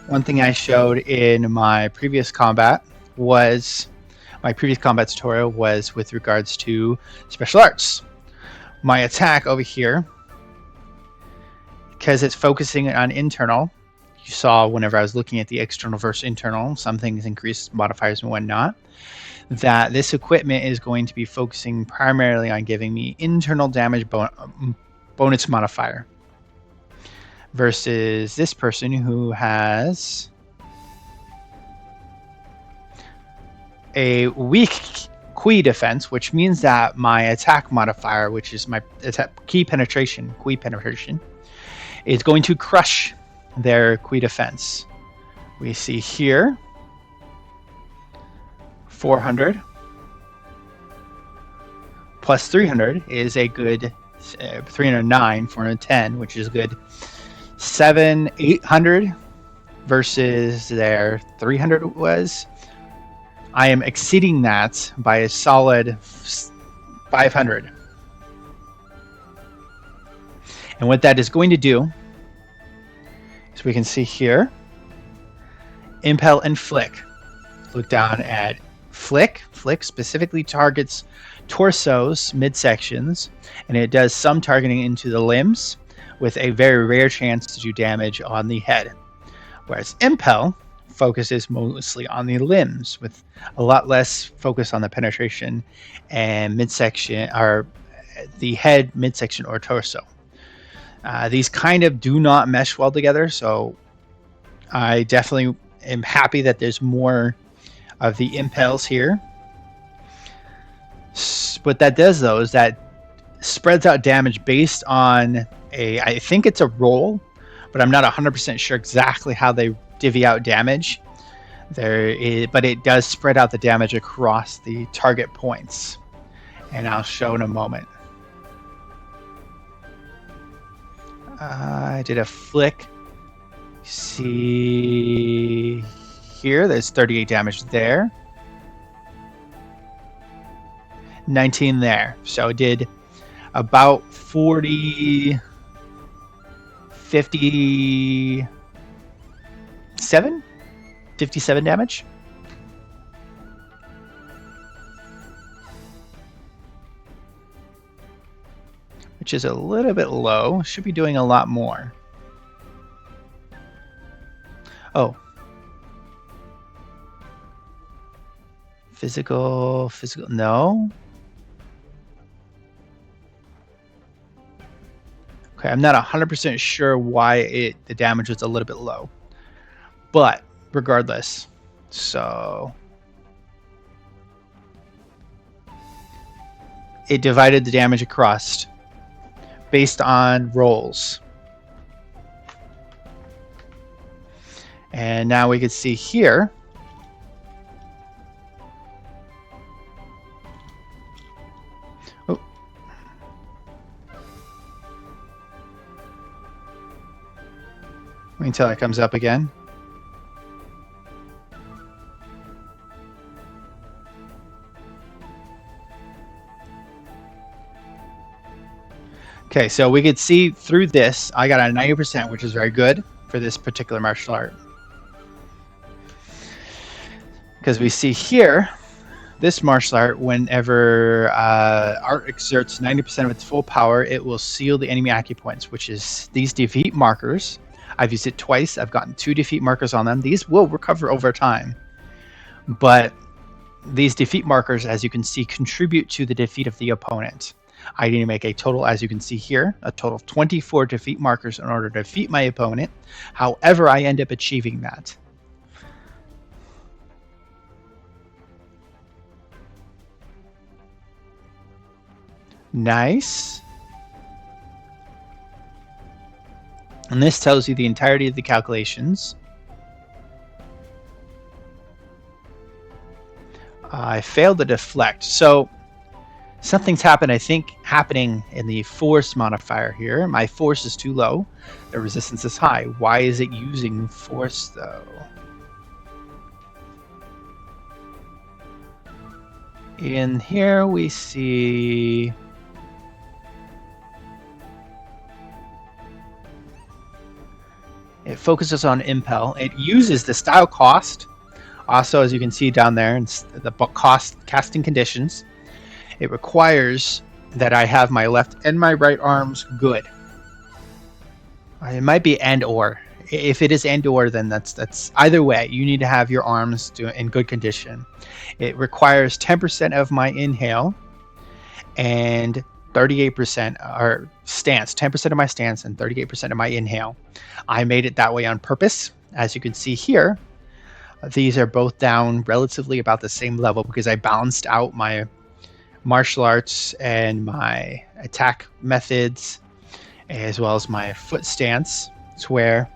one thing I showed in my previous combat was my previous combat tutorial was with regards to special arts. My attack over here, because it's focusing on internal, you saw whenever I was looking at the external versus internal, some things increase modifiers and whatnot, that this equipment is going to be focusing primarily on giving me internal damage bonus modifier versus this person who has a weak Qui defense, which means that my attack modifier, which is my Qui penetration, is going to crush their Qui defense. We see here 400 plus 300 is a good 309, 410, which is good 800 versus their 300 was. I am exceeding that by a solid 500. And what that is going to do is we can see here, Impel and Flick. Look down at Flick. Flick specifically targets torsos, midsections, and it does some targeting into the limbs with a very rare chance to do damage on the head. Whereas Impel focuses mostly on the limbs with a lot less focus on the penetration and midsection, or the head, midsection, or torso. These kind of do not mesh well together, so I definitely am happy that there's more of the impels here. What that does, though, is that spreads out damage based on I think it's a roll, but I'm not 100% sure exactly how they divvy out damage. But it does spread out the damage across the target points, and I'll show in a moment. I did a flick. See here, there's 38 damage there. 19 there. So it did about 57 damage. Which is a little bit low. Should be doing a lot more. Oh. Physical, no. Okay, I'm not 100% sure why the damage was a little bit low. But regardless, so it divided the damage across based on rolls. And now we can see here until it comes up again. Okay, so we could see through this, I got a 90%, which is very good for this particular martial art. Because we see here, this martial art, whenever art exerts 90% of its full power, it will seal the enemy acupoints, which is these defeat markers. I've used it twice. I've gotten 2 defeat markers on them. These will recover over time. But these defeat markers, as you can see, contribute to the defeat of the opponent. I need to make a total, as you can see here, a total of 24 defeat markers in order to defeat my opponent. However, I end up achieving that. Nice. And this tells you the entirety of the calculations. I failed to deflect. So something's happened, I think, happening in the force modifier here. My force is too low. The resistance is high. Why is it using force, though? In here we see... it focuses on impel. It uses the style cost. Also, as you can see down there, in the cost casting conditions, it requires that I have my left and my right arms good. It might be and or. If it is and or, then that's either way. You need to have your arms in good condition. It requires 10% of my inhale and 38% or stance, 10% of my stance and 38% of my inhale. I made it that way on purpose. As you can see here, these are both down relatively about the same level because I balanced out my martial arts and my attack methods as well as my foot stance to where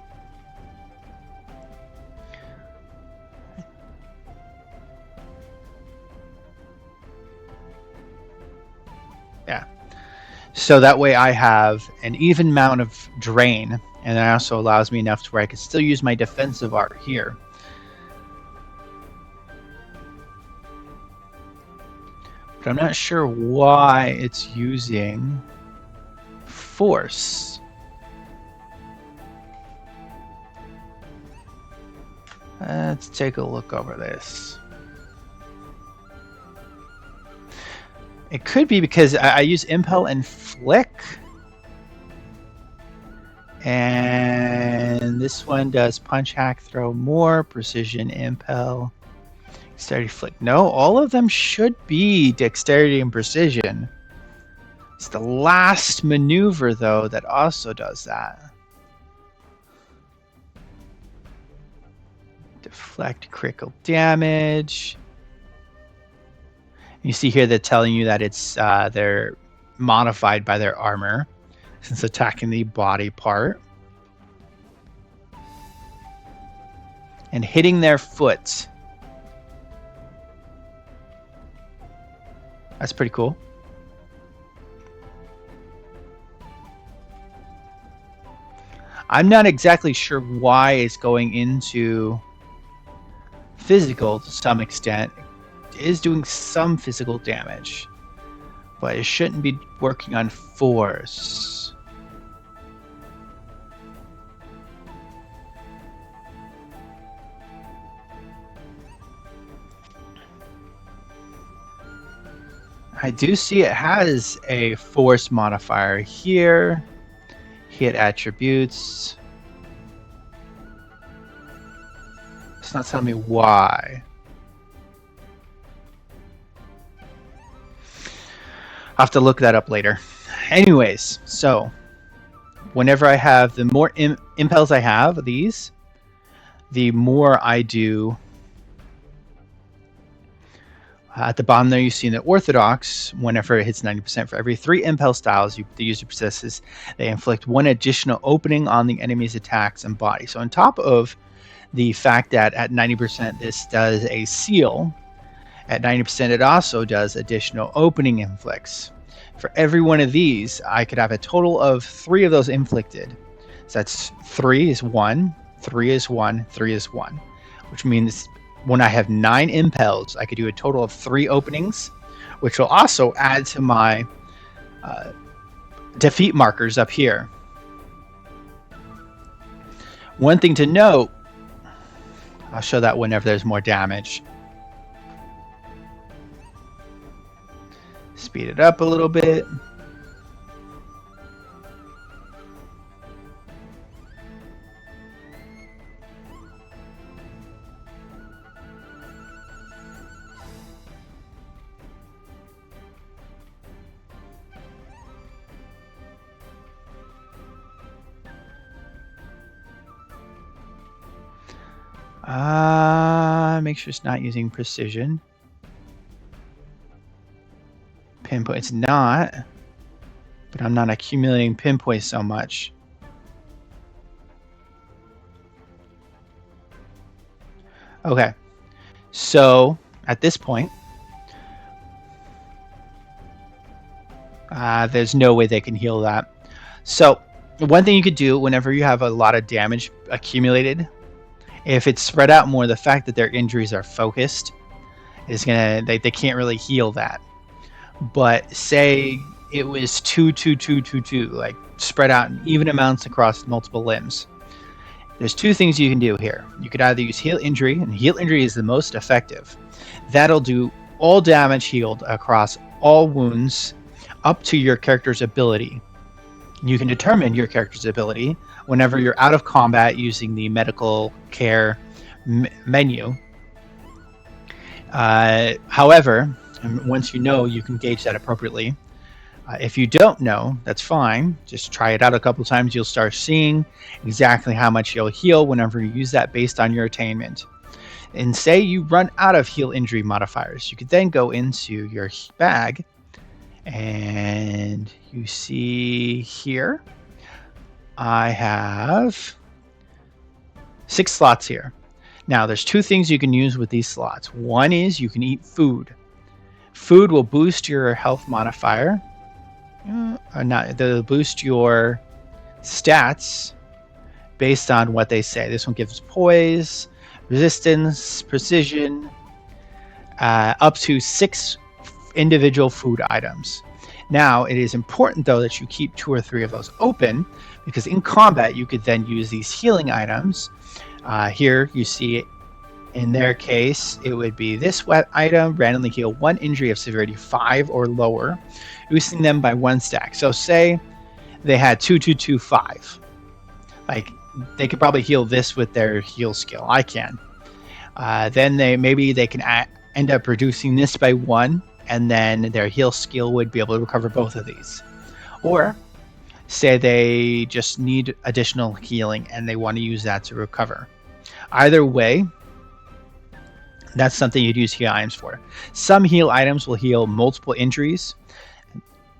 so that way I have an even amount of drain, and that also allows me enough to where I can still use my defensive art here. But I'm not sure why it's using force. Let's take a look over this. It could be because I use impel and flick. And this one does punch, hack, throw more, precision, impel, dexterity, flick. No, all of them should be dexterity and precision. It's the last maneuver, though, that also does that. Deflect, critical damage. You see here they're telling you that it's they're modified by their armor since attacking the body part. And hitting their foot. That's pretty cool. I'm not exactly sure why it's going into physical to some extent. It is doing some physical damage, but it shouldn't be working on force. I do see it has a force modifier here. Hit attributes. It's not telling me why. I'll have to look that up later. Anyways, so whenever I have, the more impels I have, these, the more I do. At the bottom there, you see in the Orthodox, whenever it hits 90%, for every 3 impel styles the user possesses, they inflict 1 additional opening on the enemy's attacks and body. So on top of the fact that at 90% this does a seal, at 90% it also does additional opening inflicts. For every one of these, I could have a total of 3 of those inflicted. So that's 3 is 1, 3 is 1, 3 is 1, which means when I have 9 impels, I could do a total of 3 openings, which will also add to my defeat markers up here. One thing to note, I'll show that whenever there's more damage. Speed it up a little bit. Make sure it's not using precision. Pinpoint, it's not, but I'm not accumulating pinpoints so much. Okay, so at this point, there's no way they can heal that. So one thing you could do whenever you have a lot of damage accumulated, if it's spread out more, the fact that their injuries are focused is gonna, they can't really heal that. But say it was 2, 2, 2, 2, 2, like spread out in even amounts across multiple limbs. There's 2 things you can do here. You could either use heal injury, and heal injury is the most effective. That'll do all damage healed across all wounds up to your character's ability. You can determine your character's ability whenever you're out of combat using the medical care menu. However, once you know, you can gauge that appropriately. If you don't know, that's fine. Just try it out a couple times. You'll start seeing exactly how much you'll heal whenever you use that based on your attainment. And say you run out of heal injury modifiers, you could then go into your bag and you see here, I have 6 slots here. Now there's 2 things you can use with these slots. One is you can eat food. Food will boost your health modifier. They'll boost your stats based on what they say. This one gives poise, resistance, precision, up to 6 individual food items. Now, it is important though that you keep 2 or 3 of those open, because in combat you could then use these healing items. Here you see, in their case, it would be this item, randomly heal 1 injury of severity 5 or lower, boosting them by 1 stack. So say they had 2, 2, 2, 5. Like, they could probably heal this with their heal skill. I can. Then they can end up reducing this by 1, and then their heal skill would be able to recover both of these. Or say they just need additional healing and they want to use that to recover. Either way, that's something you'd use heal items for. Some heal items will heal multiple injuries,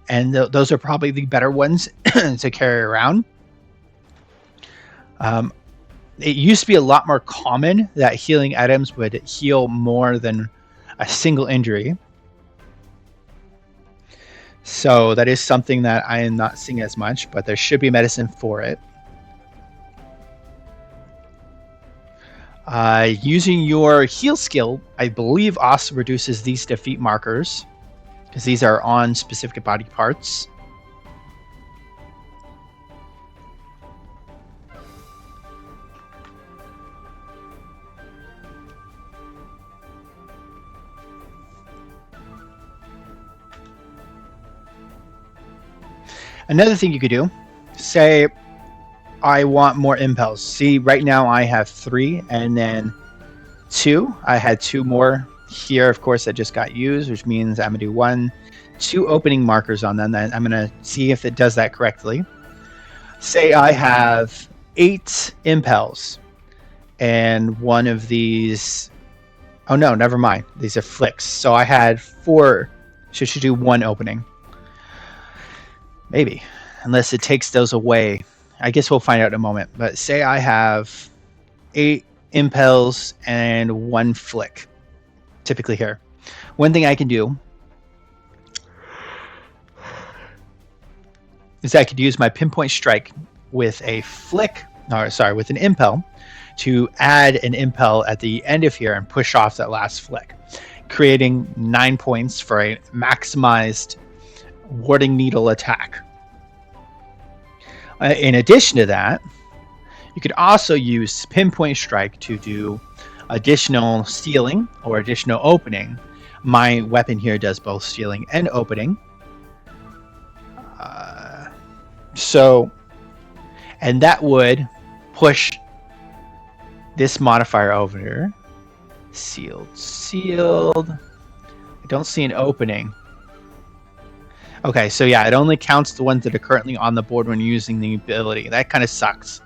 and those are probably the better ones to carry around. It used to be a lot more common that healing items would heal more than a single injury. So that is something that I am not seeing as much, but there should be medicine for it. Using your heal skill, I believe, also reduces these defeat markers, because these are on specific body parts. Another thing you could do, say I want more impels. See, right now I have 3 and then 2. I had 2 more here, of course, that just got used, which means I'm going to do 2 opening markers on them. Then I'm going to see if it does that correctly. Say I have 8 impels and one of these... Oh no, never mind. These are flicks. So I had 4. Should do 1 opening. Maybe, unless it takes those away. I guess we'll find out in a moment. But say I have 8 impels and 1 flick, typically here. One thing I can do is I could use my pinpoint strike with a flick, or sorry, with an impel, to add an impel at the end of here and push off that last flick, creating 9 points for a maximized warding needle attack. In addition to that, you could also use pinpoint strike to do additional sealing or additional opening. My weapon here does both sealing and opening. And that would push this modifier over. Sealed. I don't see an opening. Okay, so yeah, it only counts the ones that are currently on the board when using the ability. That kind of sucks.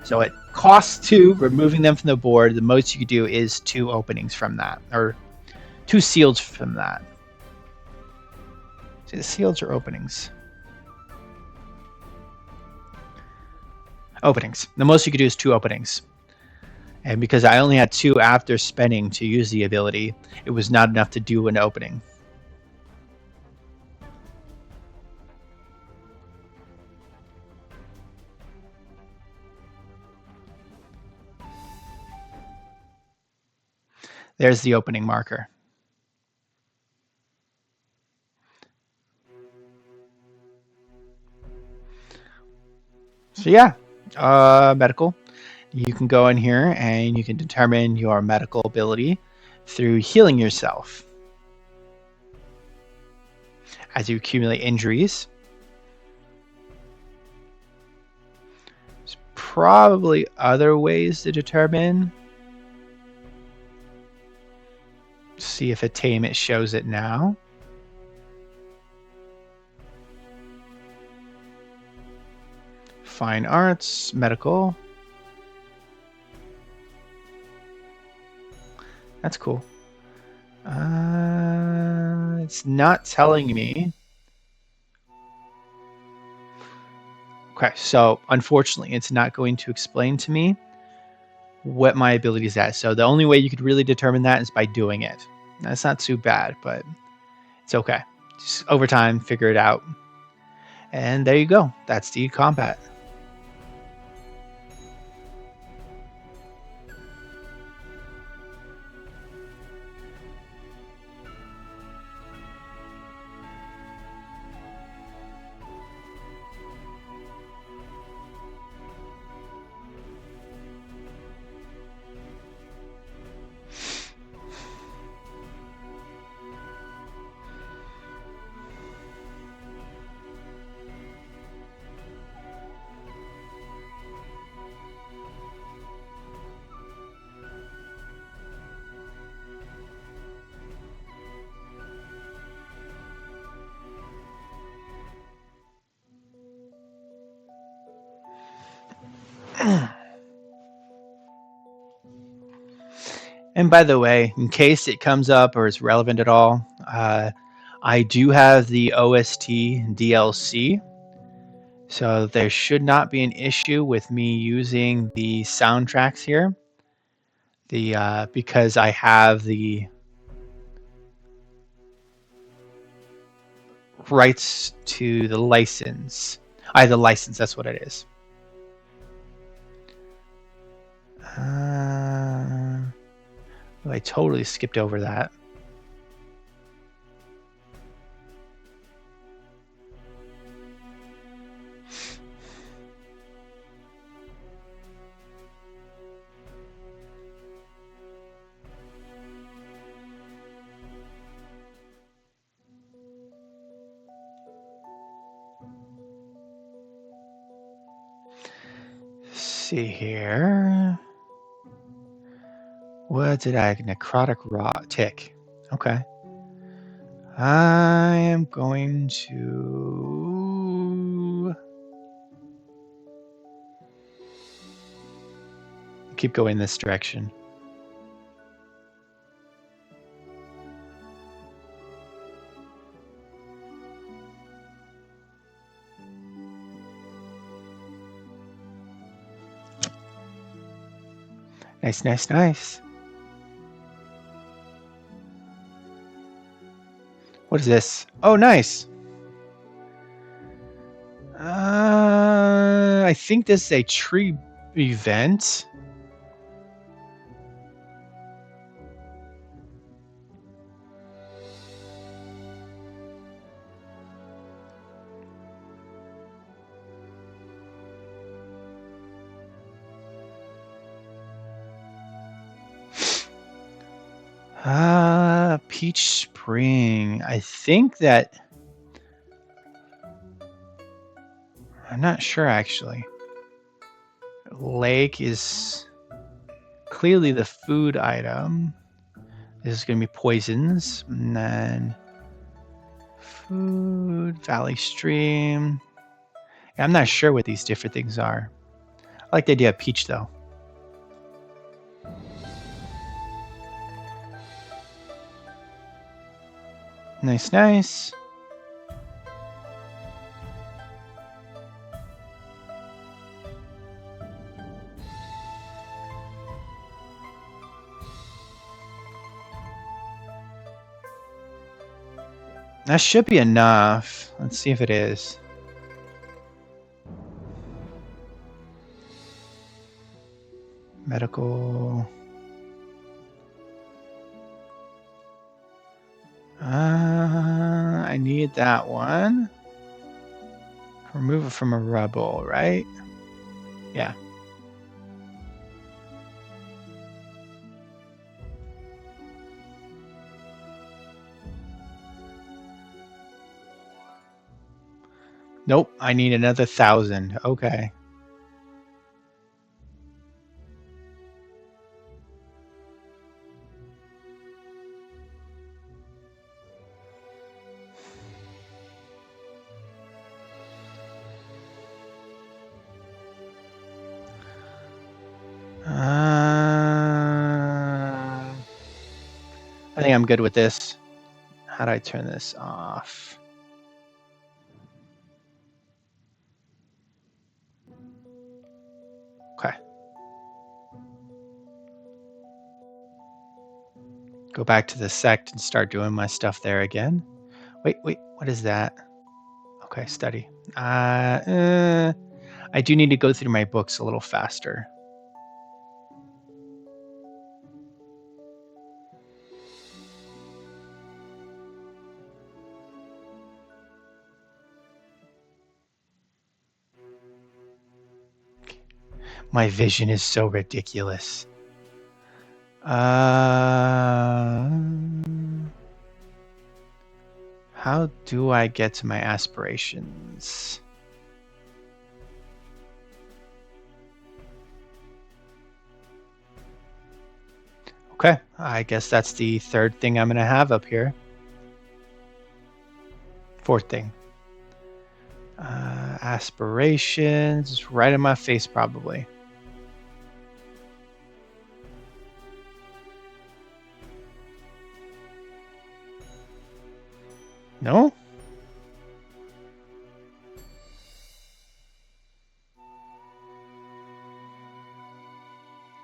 So it costs 2, removing them from the board. The most you could do is 2 openings from that, or 2 seals from that. See, the seals or openings? Openings. The most you could do is 2 openings. And because I only had 2 after spending to use the ability, it was not enough to do an opening. There's the opening marker. So yeah, medical. You can go in here and you can determine your medical ability through healing yourself. As you accumulate injuries, there's probably other ways to determine. See if attainment shows it now. Fine arts, medical. That's cool. It's not telling me. Okay, so unfortunately, it's not going to explain to me what my ability is at. So the only way you could really determine that is by doing it. That's not too bad, but it's okay. Just over time, figure it out. And there you go. That's the combat. And by the way, in case it comes up or is relevant at all, I do have the OST DLC, so there should not be an issue with me using the soundtracks here. Because I have the rights to the license. I have the license, that's what it is. I totally skipped over that. Let's see here. What did I? Necrotic rot tick. Okay. I am going to keep going this direction. Nice, nice, nice. What is this? Oh, nice. I think this is a tree event. Peach Spring. I think that I'm not sure actually. Lake is clearly the food item. This is going to be poisons. And then food, valley stream. Yeah, I'm not sure what these different things are. I like the idea of peach though. Nice, nice. That should be enough. Let's see if it is. Medical. I need that one. Remove it from a rubble, right? Yeah. Nope, I need another 1,000. Okay. I think I'm good with this. How do I turn this off? Okay. Go back to the sect and start doing my stuff there again. Wait, what is that? Okay, study. I do need to go through my books a little faster. My vision is so ridiculous. How do I get to my aspirations? Okay, I guess that's the third thing I'm gonna have up here. Fourth thing. Aspirations, right in my face probably. No?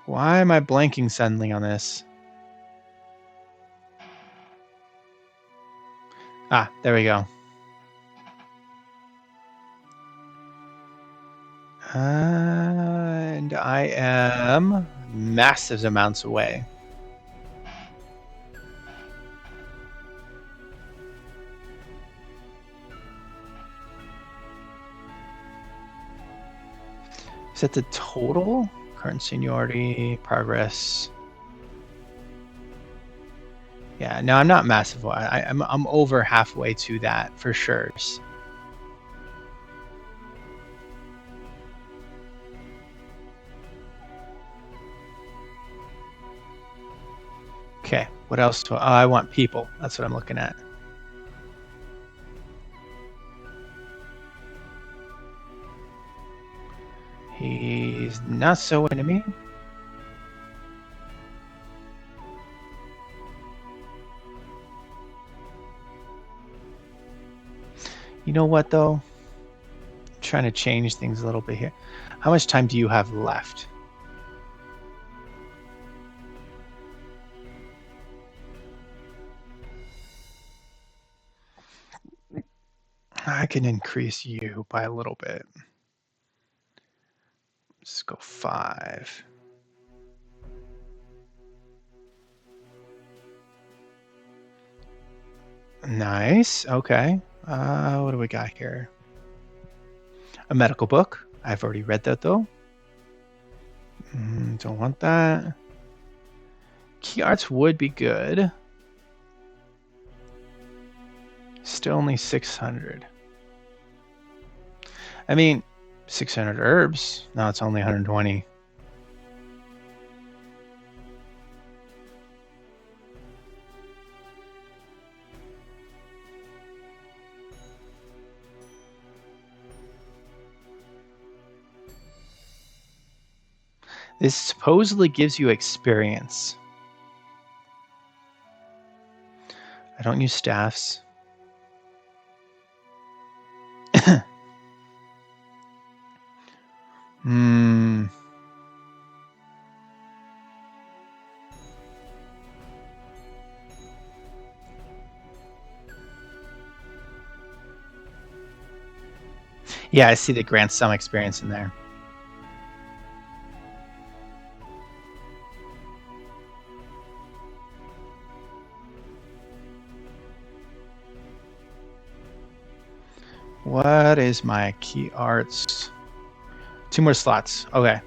Why am I blanking suddenly on this? Ah, there we go. And I am massive amounts away. Is that the total? Current seniority, progress. Yeah, no, I'm not massive. I'm over halfway to that for sure. Okay, what else? I want people. That's what I'm looking at. He's not so into me. You know what, though? I'm trying to change things a little bit here. How much time do you have left? I can increase you by a little bit. Let's go 5. Nice. Okay. What do we got here? A medical book. I've already read that though. Don't want that. Key arts would be good. Still only 600. I mean, 600 herbs. No, it's only 120. This supposedly gives you experience. I don't use staffs. Yeah, I see the grants some experience in there. What is my key arts? 2 more slots. Okay.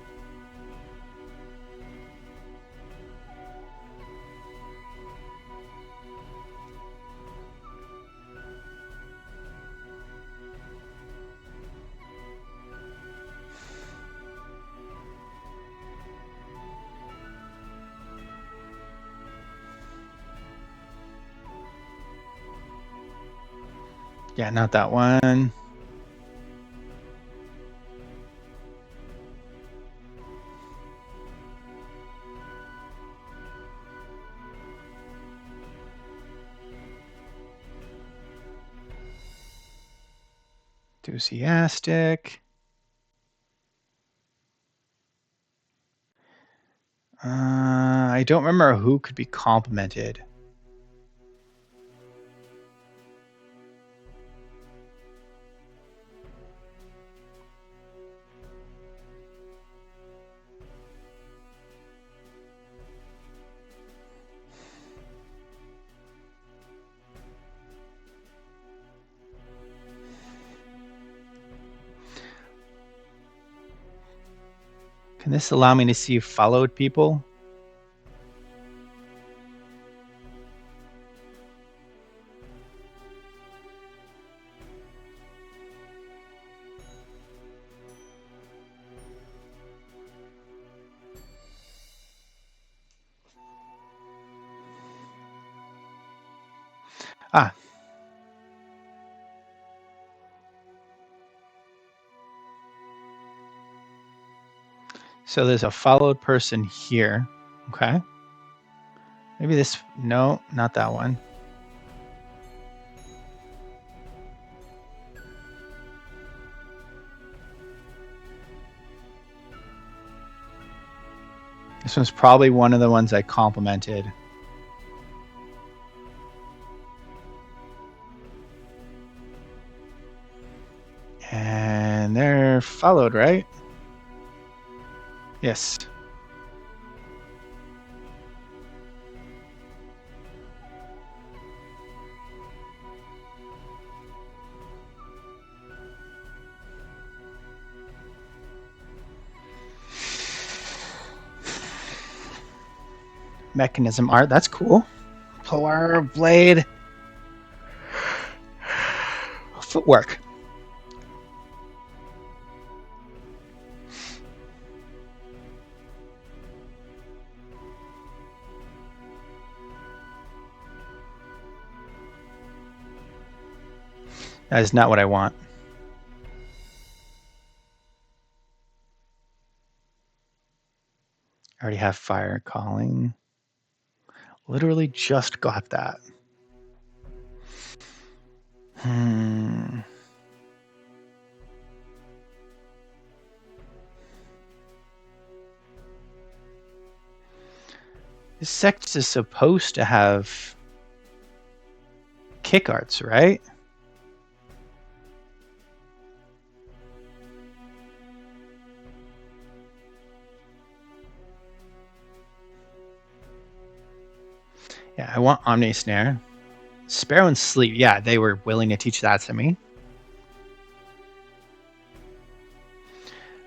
Yeah, not that one. Enthusiastic. I don't remember who could be complimented. Can this allow me to see followed people? Ah. So there's a followed person here. Okay. Maybe this, no, not that one. This one's probably one of the ones I complimented. And they're followed, right? Yes. Mechanism art, that's cool. Polar blade. Footwork. That is not what I want. I already have fire calling. Literally just got that. This sect is supposed to have kick arts, right? Yeah, I want Omni Snare. Sparrow and Sleep. Yeah, they were willing to teach that to me.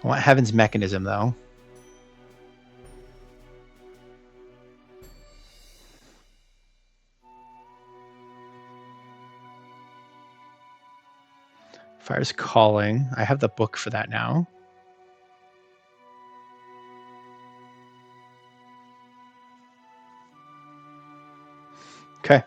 I want Heaven's Mechanism, though. Fire's Calling. I have the book for that now. Okay.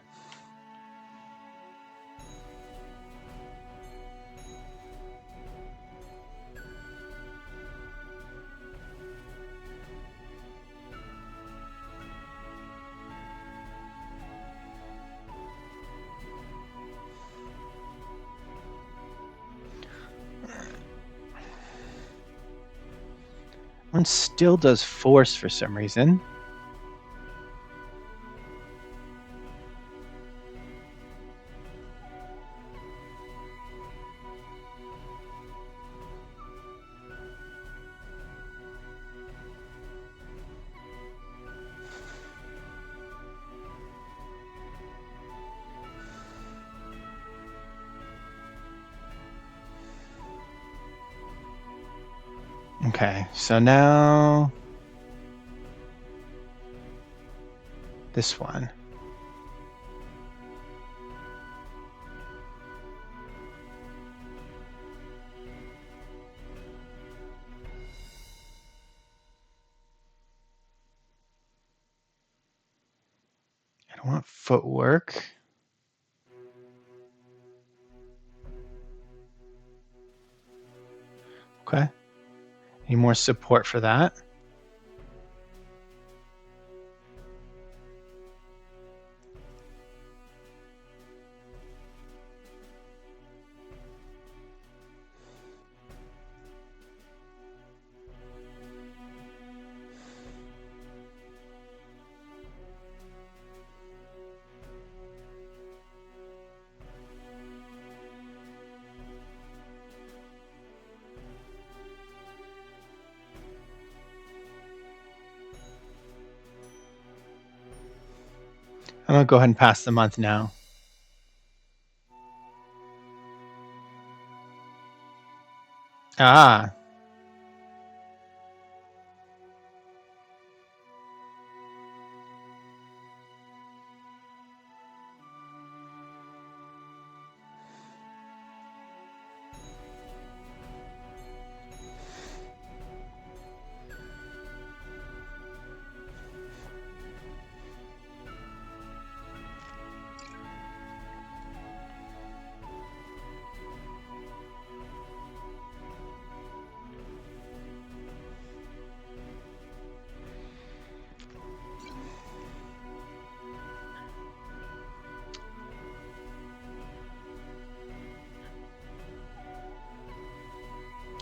One still does Force for some reason. Okay, so now this one. I don't want footwork. Okay. Any more support for that? I'm gonna go ahead and pass the month now. Ah,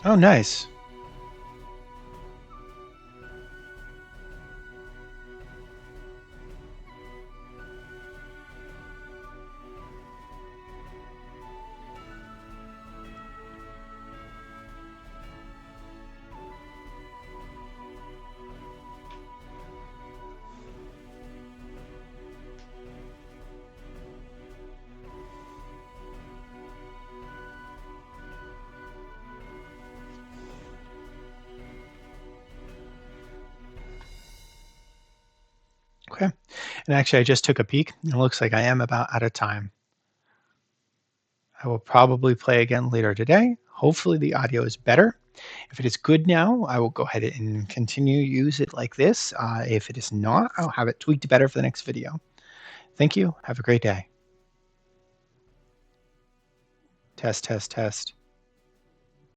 oh, nice. Okay. And actually, I just took a peek. It looks like I am about out of time. I will probably play again later today. Hopefully the audio is better. If it is good now, I will go ahead and continue use it like this. If it is not, I'll have it tweaked better for the next video. Thank you. Have a great day. Test, test, test.